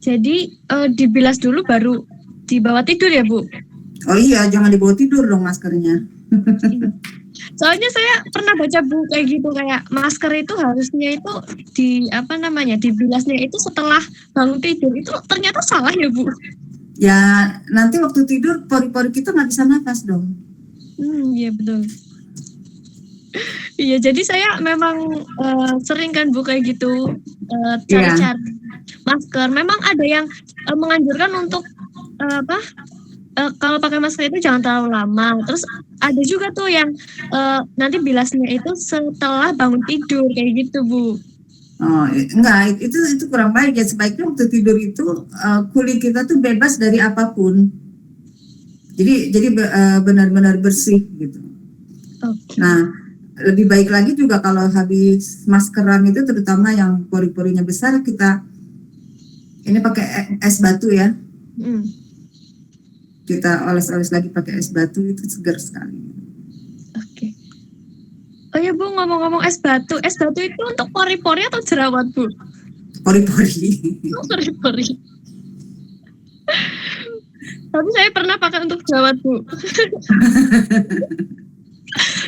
Jadi dibilas dulu baru di bawah tidur ya Bu? Oh iya, jangan dibawa tidur dong maskernya. Soalnya saya pernah baca Bu kayak gitu, kayak masker itu harusnya itu dibilasnya itu setelah bangun tidur. Itu ternyata salah ya Bu? Ya nanti waktu tidur pori-pori kita nggak bisa nafas dong. Iya betul. Iya, jadi saya memang sering kan Bu kayak gitu cari-cari masker. Memang ada yang menganjurkan untuk kalau pakai masker itu jangan terlalu lama. Terus ada juga tuh yang nanti bilasnya itu setelah bangun tidur kayak gitu Bu. Oh enggak, itu kurang baik ya. Sebaiknya waktu tidur itu kulit kita tuh bebas dari apapun. Jadi benar-benar bersih gitu. Okay. Nah, lebih baik lagi juga kalau habis maskeran itu, terutama yang pori-porinya besar, kita ini pakai es batu ya. Kita oles-oles lagi pakai es batu, itu segar sekali. Oke. Oh ya Bu, ngomong-ngomong es batu itu untuk pori-pori atau jerawat Bu? Pori-pori. Oh, pori-pori. Tapi saya pernah pakai untuk jerawat Bu.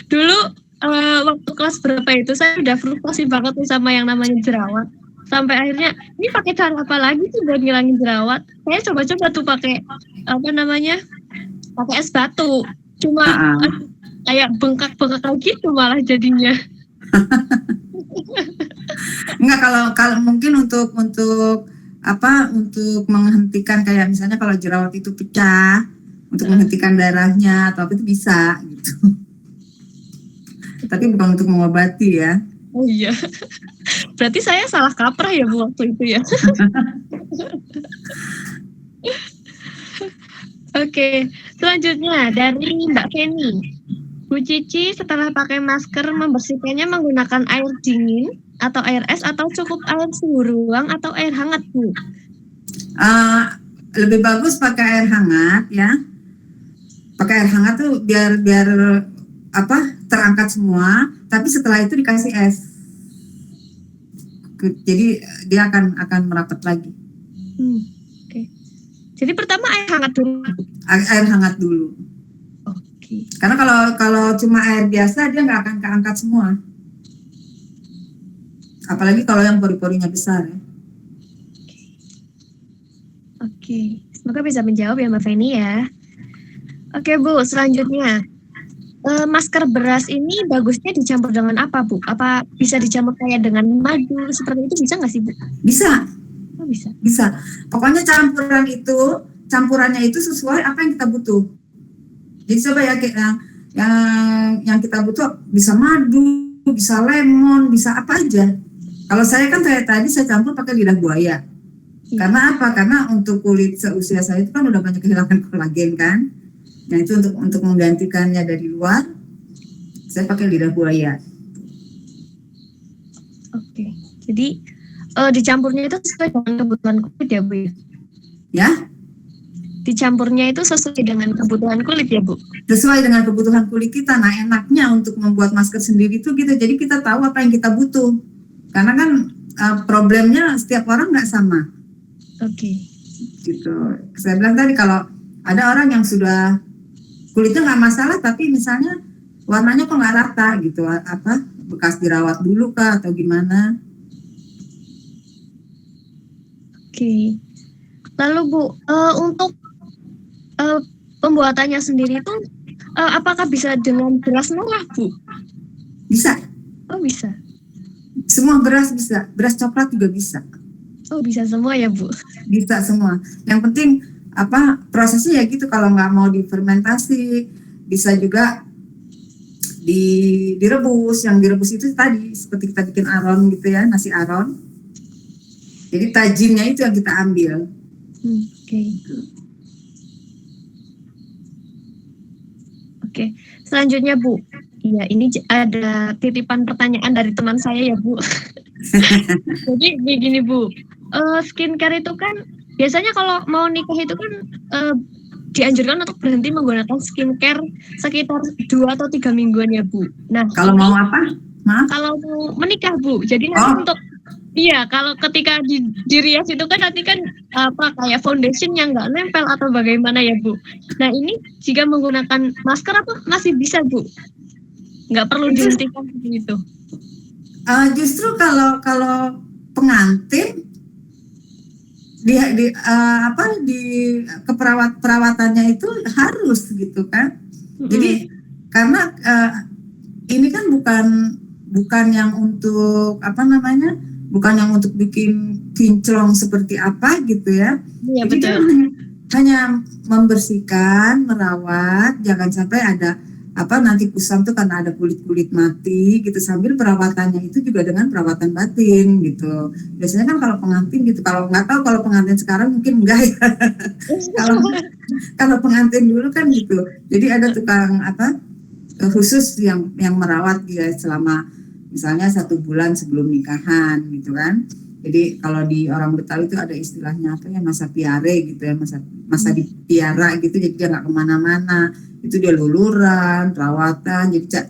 Dulu waktu kelas berapa itu saya udah frustasi banget nih sama yang namanya jerawat. Sampai akhirnya ini pakai cara apa lagi sih buat ngilangin jerawat? Saya coba-coba tuh pakai pakai es batu. Cuma kayak bengkak-bengkak gitu malah jadinya. Enggak, kalau mungkin untuk menghentikan, kayak misalnya kalau jerawat itu pecah, untuk menghentikan darahnya atau apa itu bisa gitu. Tapi bukan untuk mengobati ya. Oh iya. Berarti saya salah kaprah ya Bu waktu itu ya. Oke, selanjutnya dari Mbak Feni. Bu Cici setelah pakai masker membersihkannya menggunakan air dingin atau air es atau cukup air suhu ruang atau air hangat Bu? Lebih bagus pakai air hangat ya. Pakai air hangat tuh biar terangkat semua, tapi setelah itu dikasih es. Jadi dia akan merapat lagi. Oke. Jadi pertama air hangat dulu. Air hangat dulu. Oke. Karena kalau cuma air biasa dia nggak akan keangkat semua. Apalagi kalau yang pori-porinya besar ya. Oke. Semoga bisa menjawab ya Mbak Feni ya. Oke Bu, selanjutnya. Masker beras ini bagusnya dicampur dengan apa Bu? Apa bisa dicampur kayak dengan madu seperti itu, bisa nggak sih Bu? Bisa. Oh, bisa. Bisa. Pokoknya campurannya itu sesuai apa yang kita butuh. Jadi coba ya, yang kita butuh bisa madu, bisa lemon, bisa apa aja. Kalau saya kan tadi saya campur pakai lidah buaya. Karena apa? Karena untuk kulit seusia saya itu kan udah banyak kehilangan kolagen kan. Nah itu untuk menggantikannya dari luar, saya pakai lidah buaya. Oke, jadi dicampurnya itu sesuai dengan kebutuhan kulit ya Bu? Ya? Dicampurnya itu sesuai dengan kebutuhan kulit ya Bu? Sesuai dengan kebutuhan kulit kita. Nah enaknya untuk membuat masker sendiri itu gitu, jadi kita tahu apa yang kita butuh. Karena kan problemnya setiap orang nggak sama. Oke. Gitu. Saya bilang tadi kalau ada orang yang sudah kulitnya nggak masalah, tapi misalnya warnanya kok nggak rata gitu, bekas dirawat dulu kah atau gimana? Oke. Lalu Bu, untuk pembuatannya sendiri itu apakah bisa dengan beras merah Bu? Bisa. Oh bisa. Semua beras bisa, beras coklat juga bisa. Oh bisa semua ya Bu? Bisa semua. Yang penting prosesnya ya gitu. Kalau nggak mau difermentasi, bisa juga direbus. Yang direbus itu tadi seperti kita bikin aron gitu ya, nasi aron. Jadi tajinnya itu yang kita ambil. Oke. Selanjutnya Bu, iya ini ada titipan pertanyaan dari teman saya ya Bu. Jadi begini Bu, skincare itu kan biasanya kalau mau nikah itu kan dianjurkan untuk berhenti menggunakan skincare sekitar 2 atau 3 mingguan ya Bu. Nah, kalau mau apa? Maaf? Kalau mau menikah Bu, jadi nanti untuk Iya, kalau ketika dirias itu kan nanti kan apa kayak foundation yang nggak nempel atau bagaimana ya Bu. Nah ini jika menggunakan masker apa masih bisa Bu? Nggak perlu Itu dihentikan begitu. justru kalau pengantin di perawatannya itu harus gitu kan. Jadi karena ini kan bukan yang untuk apa namanya, bukan yang untuk bikin kinclong seperti apa gitu ya. Iya, jadi betul. dia hanya membersihkan, merawat, jangan sampai ada apa nanti kusam tuh karena ada kulit mati gitu, sambil perawatannya itu juga dengan perawatan batin gitu. Biasanya kan kalau pengantin gitu, kalau nggak tahu kalau pengantin sekarang mungkin enggak ya. kalau pengantin dulu kan gitu, jadi ada tukang apa khusus yang merawat dia selama misalnya 1 bulan sebelum nikahan gitu kan. Jadi kalau di orang Betawi itu ada istilahnya apa ya, masa piare gitu ya, masa dipiara gitu, jadi dia nggak kemana-mana, itu dia luluran, perawatan, jadi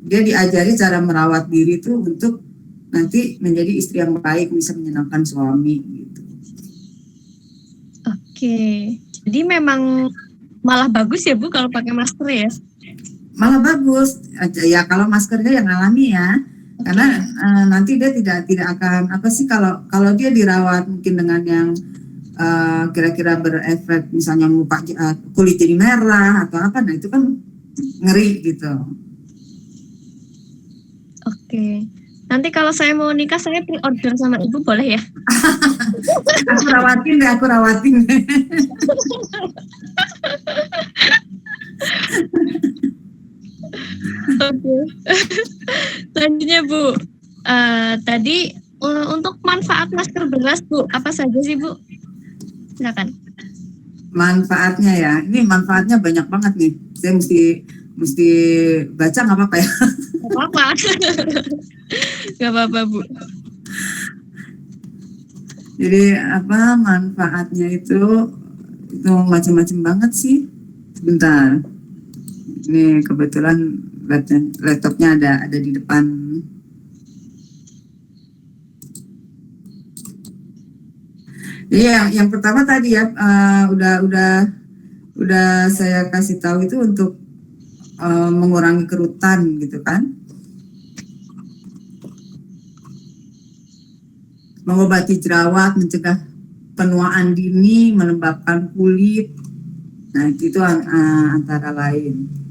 dia diajari cara merawat diri itu untuk nanti menjadi istri yang baik, bisa menyenangkan suami gitu. Oke, jadi memang malah bagus ya Bu kalau pakai masker ya? Malah bagus ya kalau maskernya yang alami ya. Karena nanti dia tidak akan apa sih, kalau dia dirawat mungkin dengan yang kira-kira berefek, misalnya muka kulit jadi merah atau apa, nah itu kan ngeri gitu. Oke, nanti kalau saya mau nikah saya pre-order sama Ibu boleh ya? Aku rawatin deh. Oke. Selanjutnya Bu, tadi untuk manfaat masker beras Bu, apa saja sih Bu? Silakan. Manfaatnya ya, ini manfaatnya banyak banget nih. Saya mesti baca nggak apa-apa ya? Nggak apa-apa. Nggak apa-apa Bu. Jadi apa manfaatnya itu macam-macam banget sih. Sebentar, ini kebetulan laptopnya ada di depan. Jadi yang pertama tadi ya, udah saya kasih tahu itu untuk mengurangi kerutan gitu kan, mengobati jerawat, mencegah penuaan dini, melembabkan kulit. Nah itu antara lain.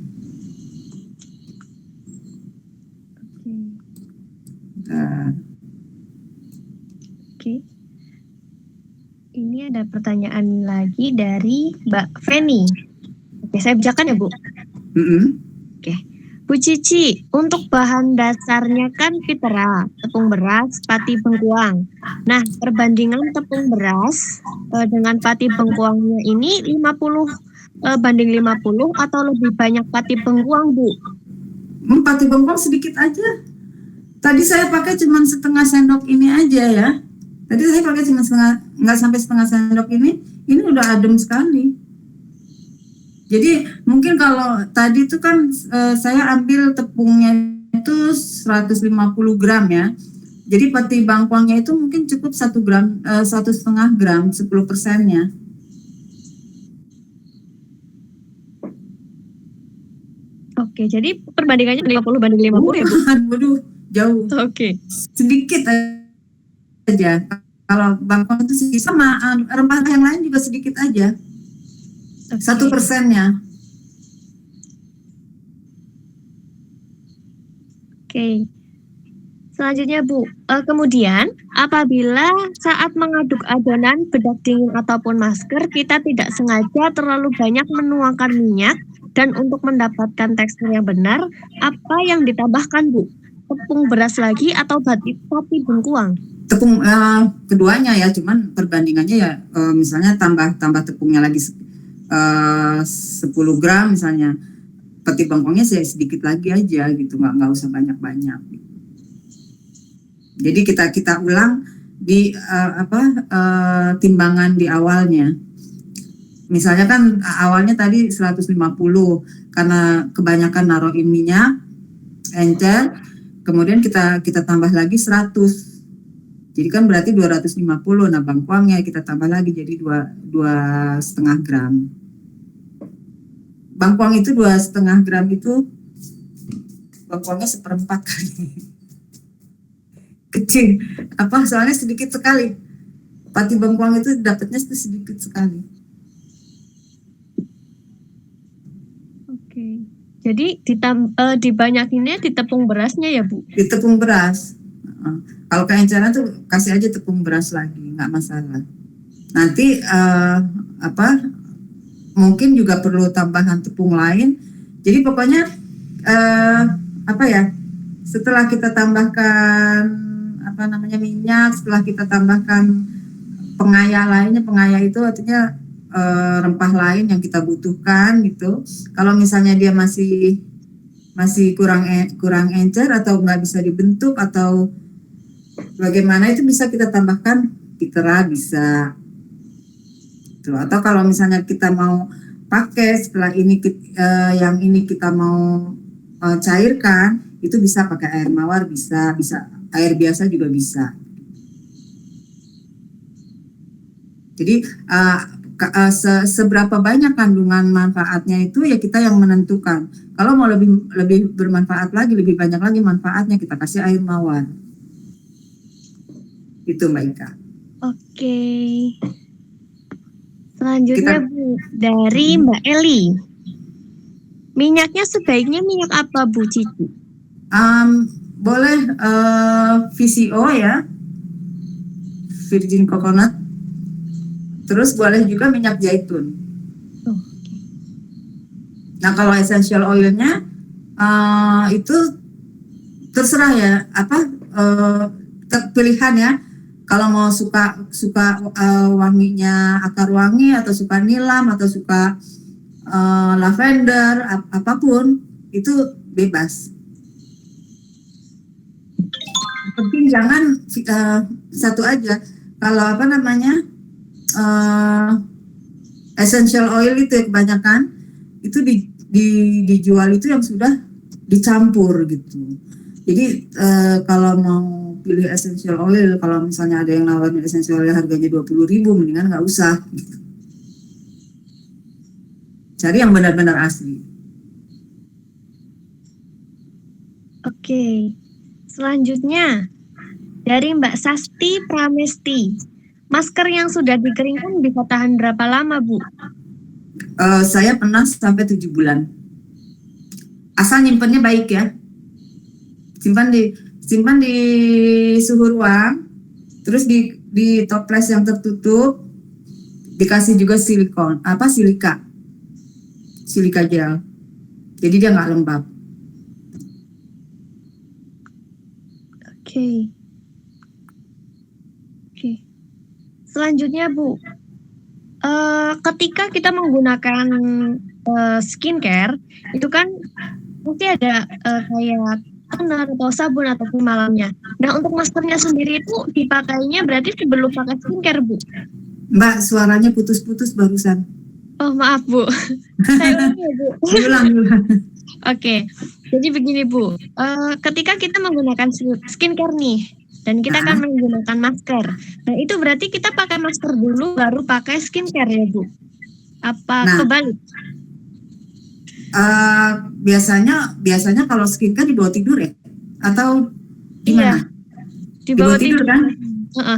Oke. Ini ada pertanyaan lagi dari Mbak Feni. Oke, saya bacakan ya Bu. Oke. Bu Cici, untuk bahan dasarnya kan pitera, tepung beras, pati bengkuang. Nah, perbandingan tepung beras dengan pati bengkuangnya ini 50 banding 50 atau lebih banyak pati bengkuang, Bu? Pati bengkuang sedikit aja. Tadi saya pakai cuma setengah sendok ini aja ya. Tadi saya pakai cuma nggak sampai setengah sendok ini udah adem sekali. Jadi mungkin kalau tadi itu kan saya ambil tepungnya itu 150 gram ya. Jadi pati bengkuangnya itu mungkin cukup 1 gram, 1,5 gram, 10%-nya. Oke, jadi perbandingannya 50 banding 50 ya Bu? Waduh, jauh. Oke. Sedikit aja. Kalau bengkuang itu sedikit, sama rempah yang lain juga sedikit aja. 1%-nya. Oke. Selanjutnya Bu, kemudian apabila saat mengaduk adonan bedak dingin ataupun masker, kita tidak sengaja terlalu banyak menuangkan minyak, dan untuk mendapatkan tekstur yang benar, apa yang ditambahkan Bu? Tepung beras lagi atau pati bengkuang? Tepung keduanya ya, cuman perbandingannya ya misalnya tambah tepungnya lagi 10 gram misalnya, pati bengkuangnya sedikit lagi aja gitu, nggak usah banyak-banyak. Jadi kita ulang di timbangan di awalnya. Misalnya kan awalnya tadi 150, karena kebanyakan naruhin minyak encer, kemudian kita tambah lagi 100. Jadi kan berarti 250. Nah, bengkuangnya kita tambah lagi jadi 2,5 gram. Bengkuang itu 2,5 gram itu bengkuangnya 1/4 kali. Kecil. Soalnya sedikit sekali. Pati bengkuang itu dapatnya sedikit sekali. Oke. Jadi dibanyakinnya di tepung berasnya ya, Bu? Di tepung beras. Kalau keenceran tuh kasih aja tepung beras lagi, nggak masalah. Nanti mungkin juga perlu tambahan tepung lain. Jadi pokoknya setelah kita tambahkan minyak, setelah kita tambahkan pengaya lainnya, pengaya itu artinya rempah lain yang kita butuhkan gitu. Kalau misalnya dia masih kurang encer atau nggak bisa dibentuk atau bagaimana, itu bisa kita tambahkan pitera bisa. Tuh. Atau kalau misalnya kita mau pakai setelah ini yang ini kita mau cairkan, itu bisa pakai air mawar, bisa air biasa juga bisa. Jadi seberapa banyak kandungan manfaatnya itu ya kita yang menentukan. Kalau mau lebih bermanfaat lagi, lebih banyak lagi manfaatnya, kita kasih air mawar. Itu Mbak Ika. Oke. Selanjutnya Bu, dari Mbak Eli. Minyaknya sebaiknya minyak apa Bu Cici? Boleh VCO ya, virgin coconut. Terus boleh juga minyak zaitun. Nah kalau essential oilnya itu terserah ya, pilihan ya. Kalau mau suka wanginya akar wangi, atau suka nilam, atau suka lavender, apapun itu bebas. Penting jangan satu aja. Kalau essential oil itu kebanyakan itu dijual itu yang sudah dicampur gitu. Jadi kalau mau pilih essential oil, kalau misalnya ada yang nawarin essential oil harganya 20.000, mendingan nggak usah gitu. Cari yang benar-benar asli. Oke. Selanjutnya dari Mbak Sasti Pramesti. Masker yang sudah dikeringkan bisa tahan berapa lama, Bu? Saya pernah sampai 7 bulan. Asal nyimpennya baik ya. Simpan di suhu ruang, terus di toples yang tertutup, dikasih juga silika gel. Jadi dia nggak lembab. Oke. Selanjutnya Bu, ketika kita menggunakan skincare, itu kan mesti ada kayak toner atau sabun atau pemalamnya. Nah untuk maskernya sendiri itu dipakainya berarti sebelum pakai skincare Bu? Mbak, suaranya putus-putus barusan. Oh maaf Bu, saya ulangi ya Bu. Ulang. Oke, jadi begini Bu, ketika kita menggunakan skincare nih, dan kita akan menggunakan masker. Nah itu berarti kita pakai masker dulu baru pakai skincare ya Bu? Apa kebalik? Biasanya kalau skincare dibawa tidur ya? Atau gimana? Iya, dibawa tidur kan?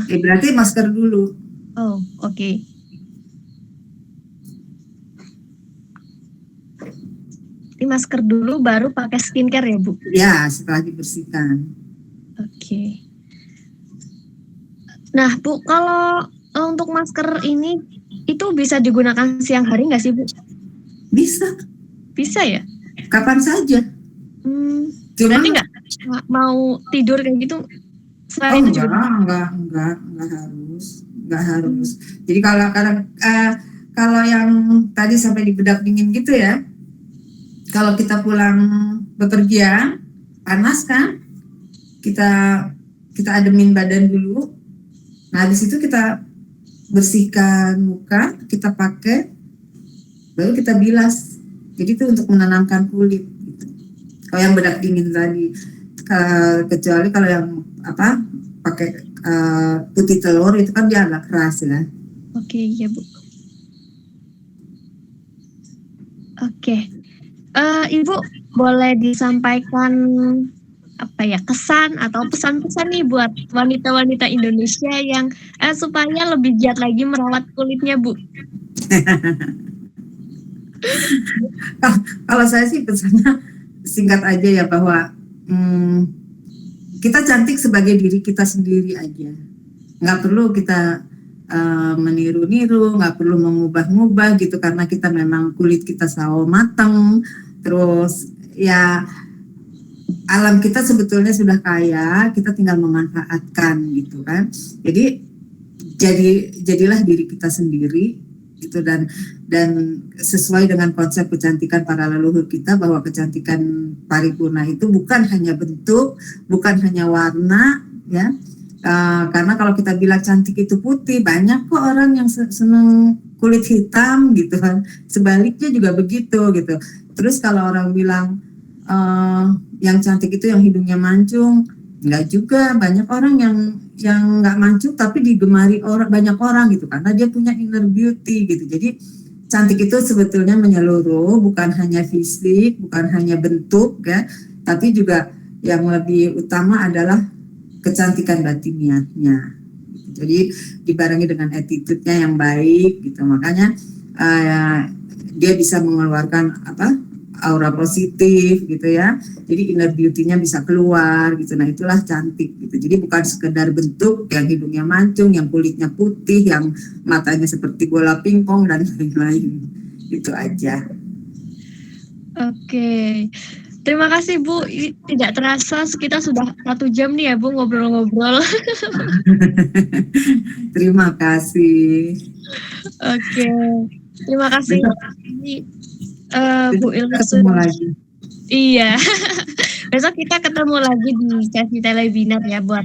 Berarti masker dulu. Oh oke. Di masker dulu baru pakai skincare ya Bu? Ya, setelah dibersihkan. Oke. Nah Bu, kalau untuk masker ini itu bisa digunakan siang hari nggak sih Bu? Bisa. Bisa ya? Kapan saja. Berarti nggak mau tidur kayak gitu? Selain itu juga? Nggak harus. Jadi kalau yang tadi sampai di bedak dingin gitu ya, kalau kita pulang bepergian panas kan, kita ademin badan dulu. Nah, di situ kita bersihkan muka, kita pakai, baru kita bilas. Jadi itu untuk menenangkan kulit. Gitu. Kalau yang bedak dingin tadi, kecuali kalau yang pakai putih telur itu kan dia agak keras ya. Oke, iya Bu. Oke, Ibu boleh disampaikan apa ya, kesan atau pesan-pesan nih buat wanita-wanita Indonesia yang supaya lebih giat lagi merawat kulitnya, Bu? Kalau saya sih pesannya singkat aja ya, bahwa kita cantik sebagai diri kita sendiri aja. Nggak perlu kita meniru-niru, nggak perlu mengubah-ngubah gitu, karena kita memang kulit kita selalu matang. Terus ya alam kita sebetulnya sudah kaya, kita tinggal memanfaatkan gitu kan. Jadi jadilah diri kita sendiri gitu, dan sesuai dengan konsep kecantikan para leluhur kita, bahwa kecantikan paripurna itu bukan hanya bentuk, bukan hanya warna ya. Karena kalau kita bilang cantik itu putih, banyak kok orang yang seneng kulit hitam gitu kan. Sebaliknya juga begitu gitu. Terus kalau orang bilang yang cantik itu yang hidungnya mancung, enggak juga. Banyak orang yang nggak mancung tapi digemari banyak orang gitu, karena dia punya inner beauty gitu. Jadi cantik itu sebetulnya menyeluruh, bukan hanya fisik, bukan hanya bentuk ya, tapi juga yang lebih utama adalah kecantikan batiniahnya. Jadi dibarengi dengan attitude-nya yang baik gitu. Makanya dia bisa mengeluarkan aura positif gitu ya. Jadi inner beauty-nya bisa keluar gitu. Nah, itulah cantik gitu. Jadi bukan sekedar bentuk, yang hidungnya mancung, yang kulitnya putih, yang matanya seperti bola pingpong dan lain-lain. Itu aja. Oke. Terima kasih Bu, tidak terasa kita sudah 1 jam nih ya Bu ngobrol-ngobrol. Terima kasih. Oke, terima kasih Bu Ilma. Ketemu lagi. Iya, besok kita ketemu lagi di sesi telewebinar ya, buat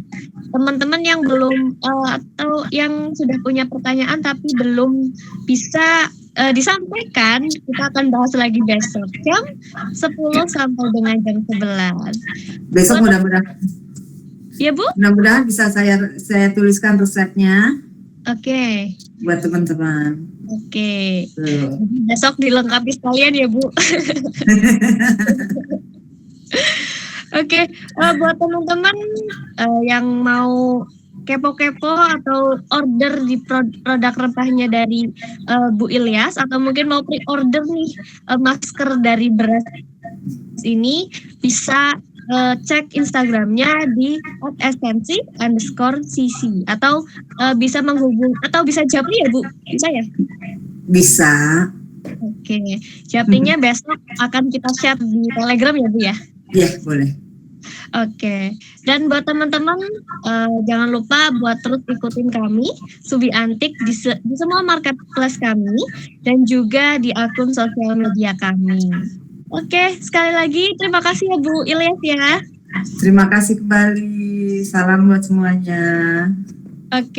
teman-teman yang belum atau yang sudah punya pertanyaan tapi belum bisa disampaikan. Kita akan bahas lagi besok jam 10 sampai dengan jam 11. Besok mudah-mudahan. Ya Bu? Mudah-mudahan bisa saya tuliskan resepnya. Oke. Buat teman-teman. Oke. Besok dilengkapi sekalian ya Bu. Oke, buat teman-teman yang mau kepo-kepo atau order di produk rempahnya dari Bu Ilyas, atau mungkin mau pre-order nih masker dari beras ini, bisa cek Instagramnya di @esensi_cc, atau bisa menghubung atau bisa japri ya Bu? Bisa ya? Bisa. Oke, japrinya besok akan kita share di Telegram ya Bu ya? Iya, boleh. Oke, dan buat teman-teman jangan lupa buat terus ikutin kami Subi Antik di semua marketplace kami dan juga di akun sosial media kami. Oke, sekali lagi terima kasih ya Bu Ilyas ya. Terima kasih kembali. Salam buat semuanya. Oke.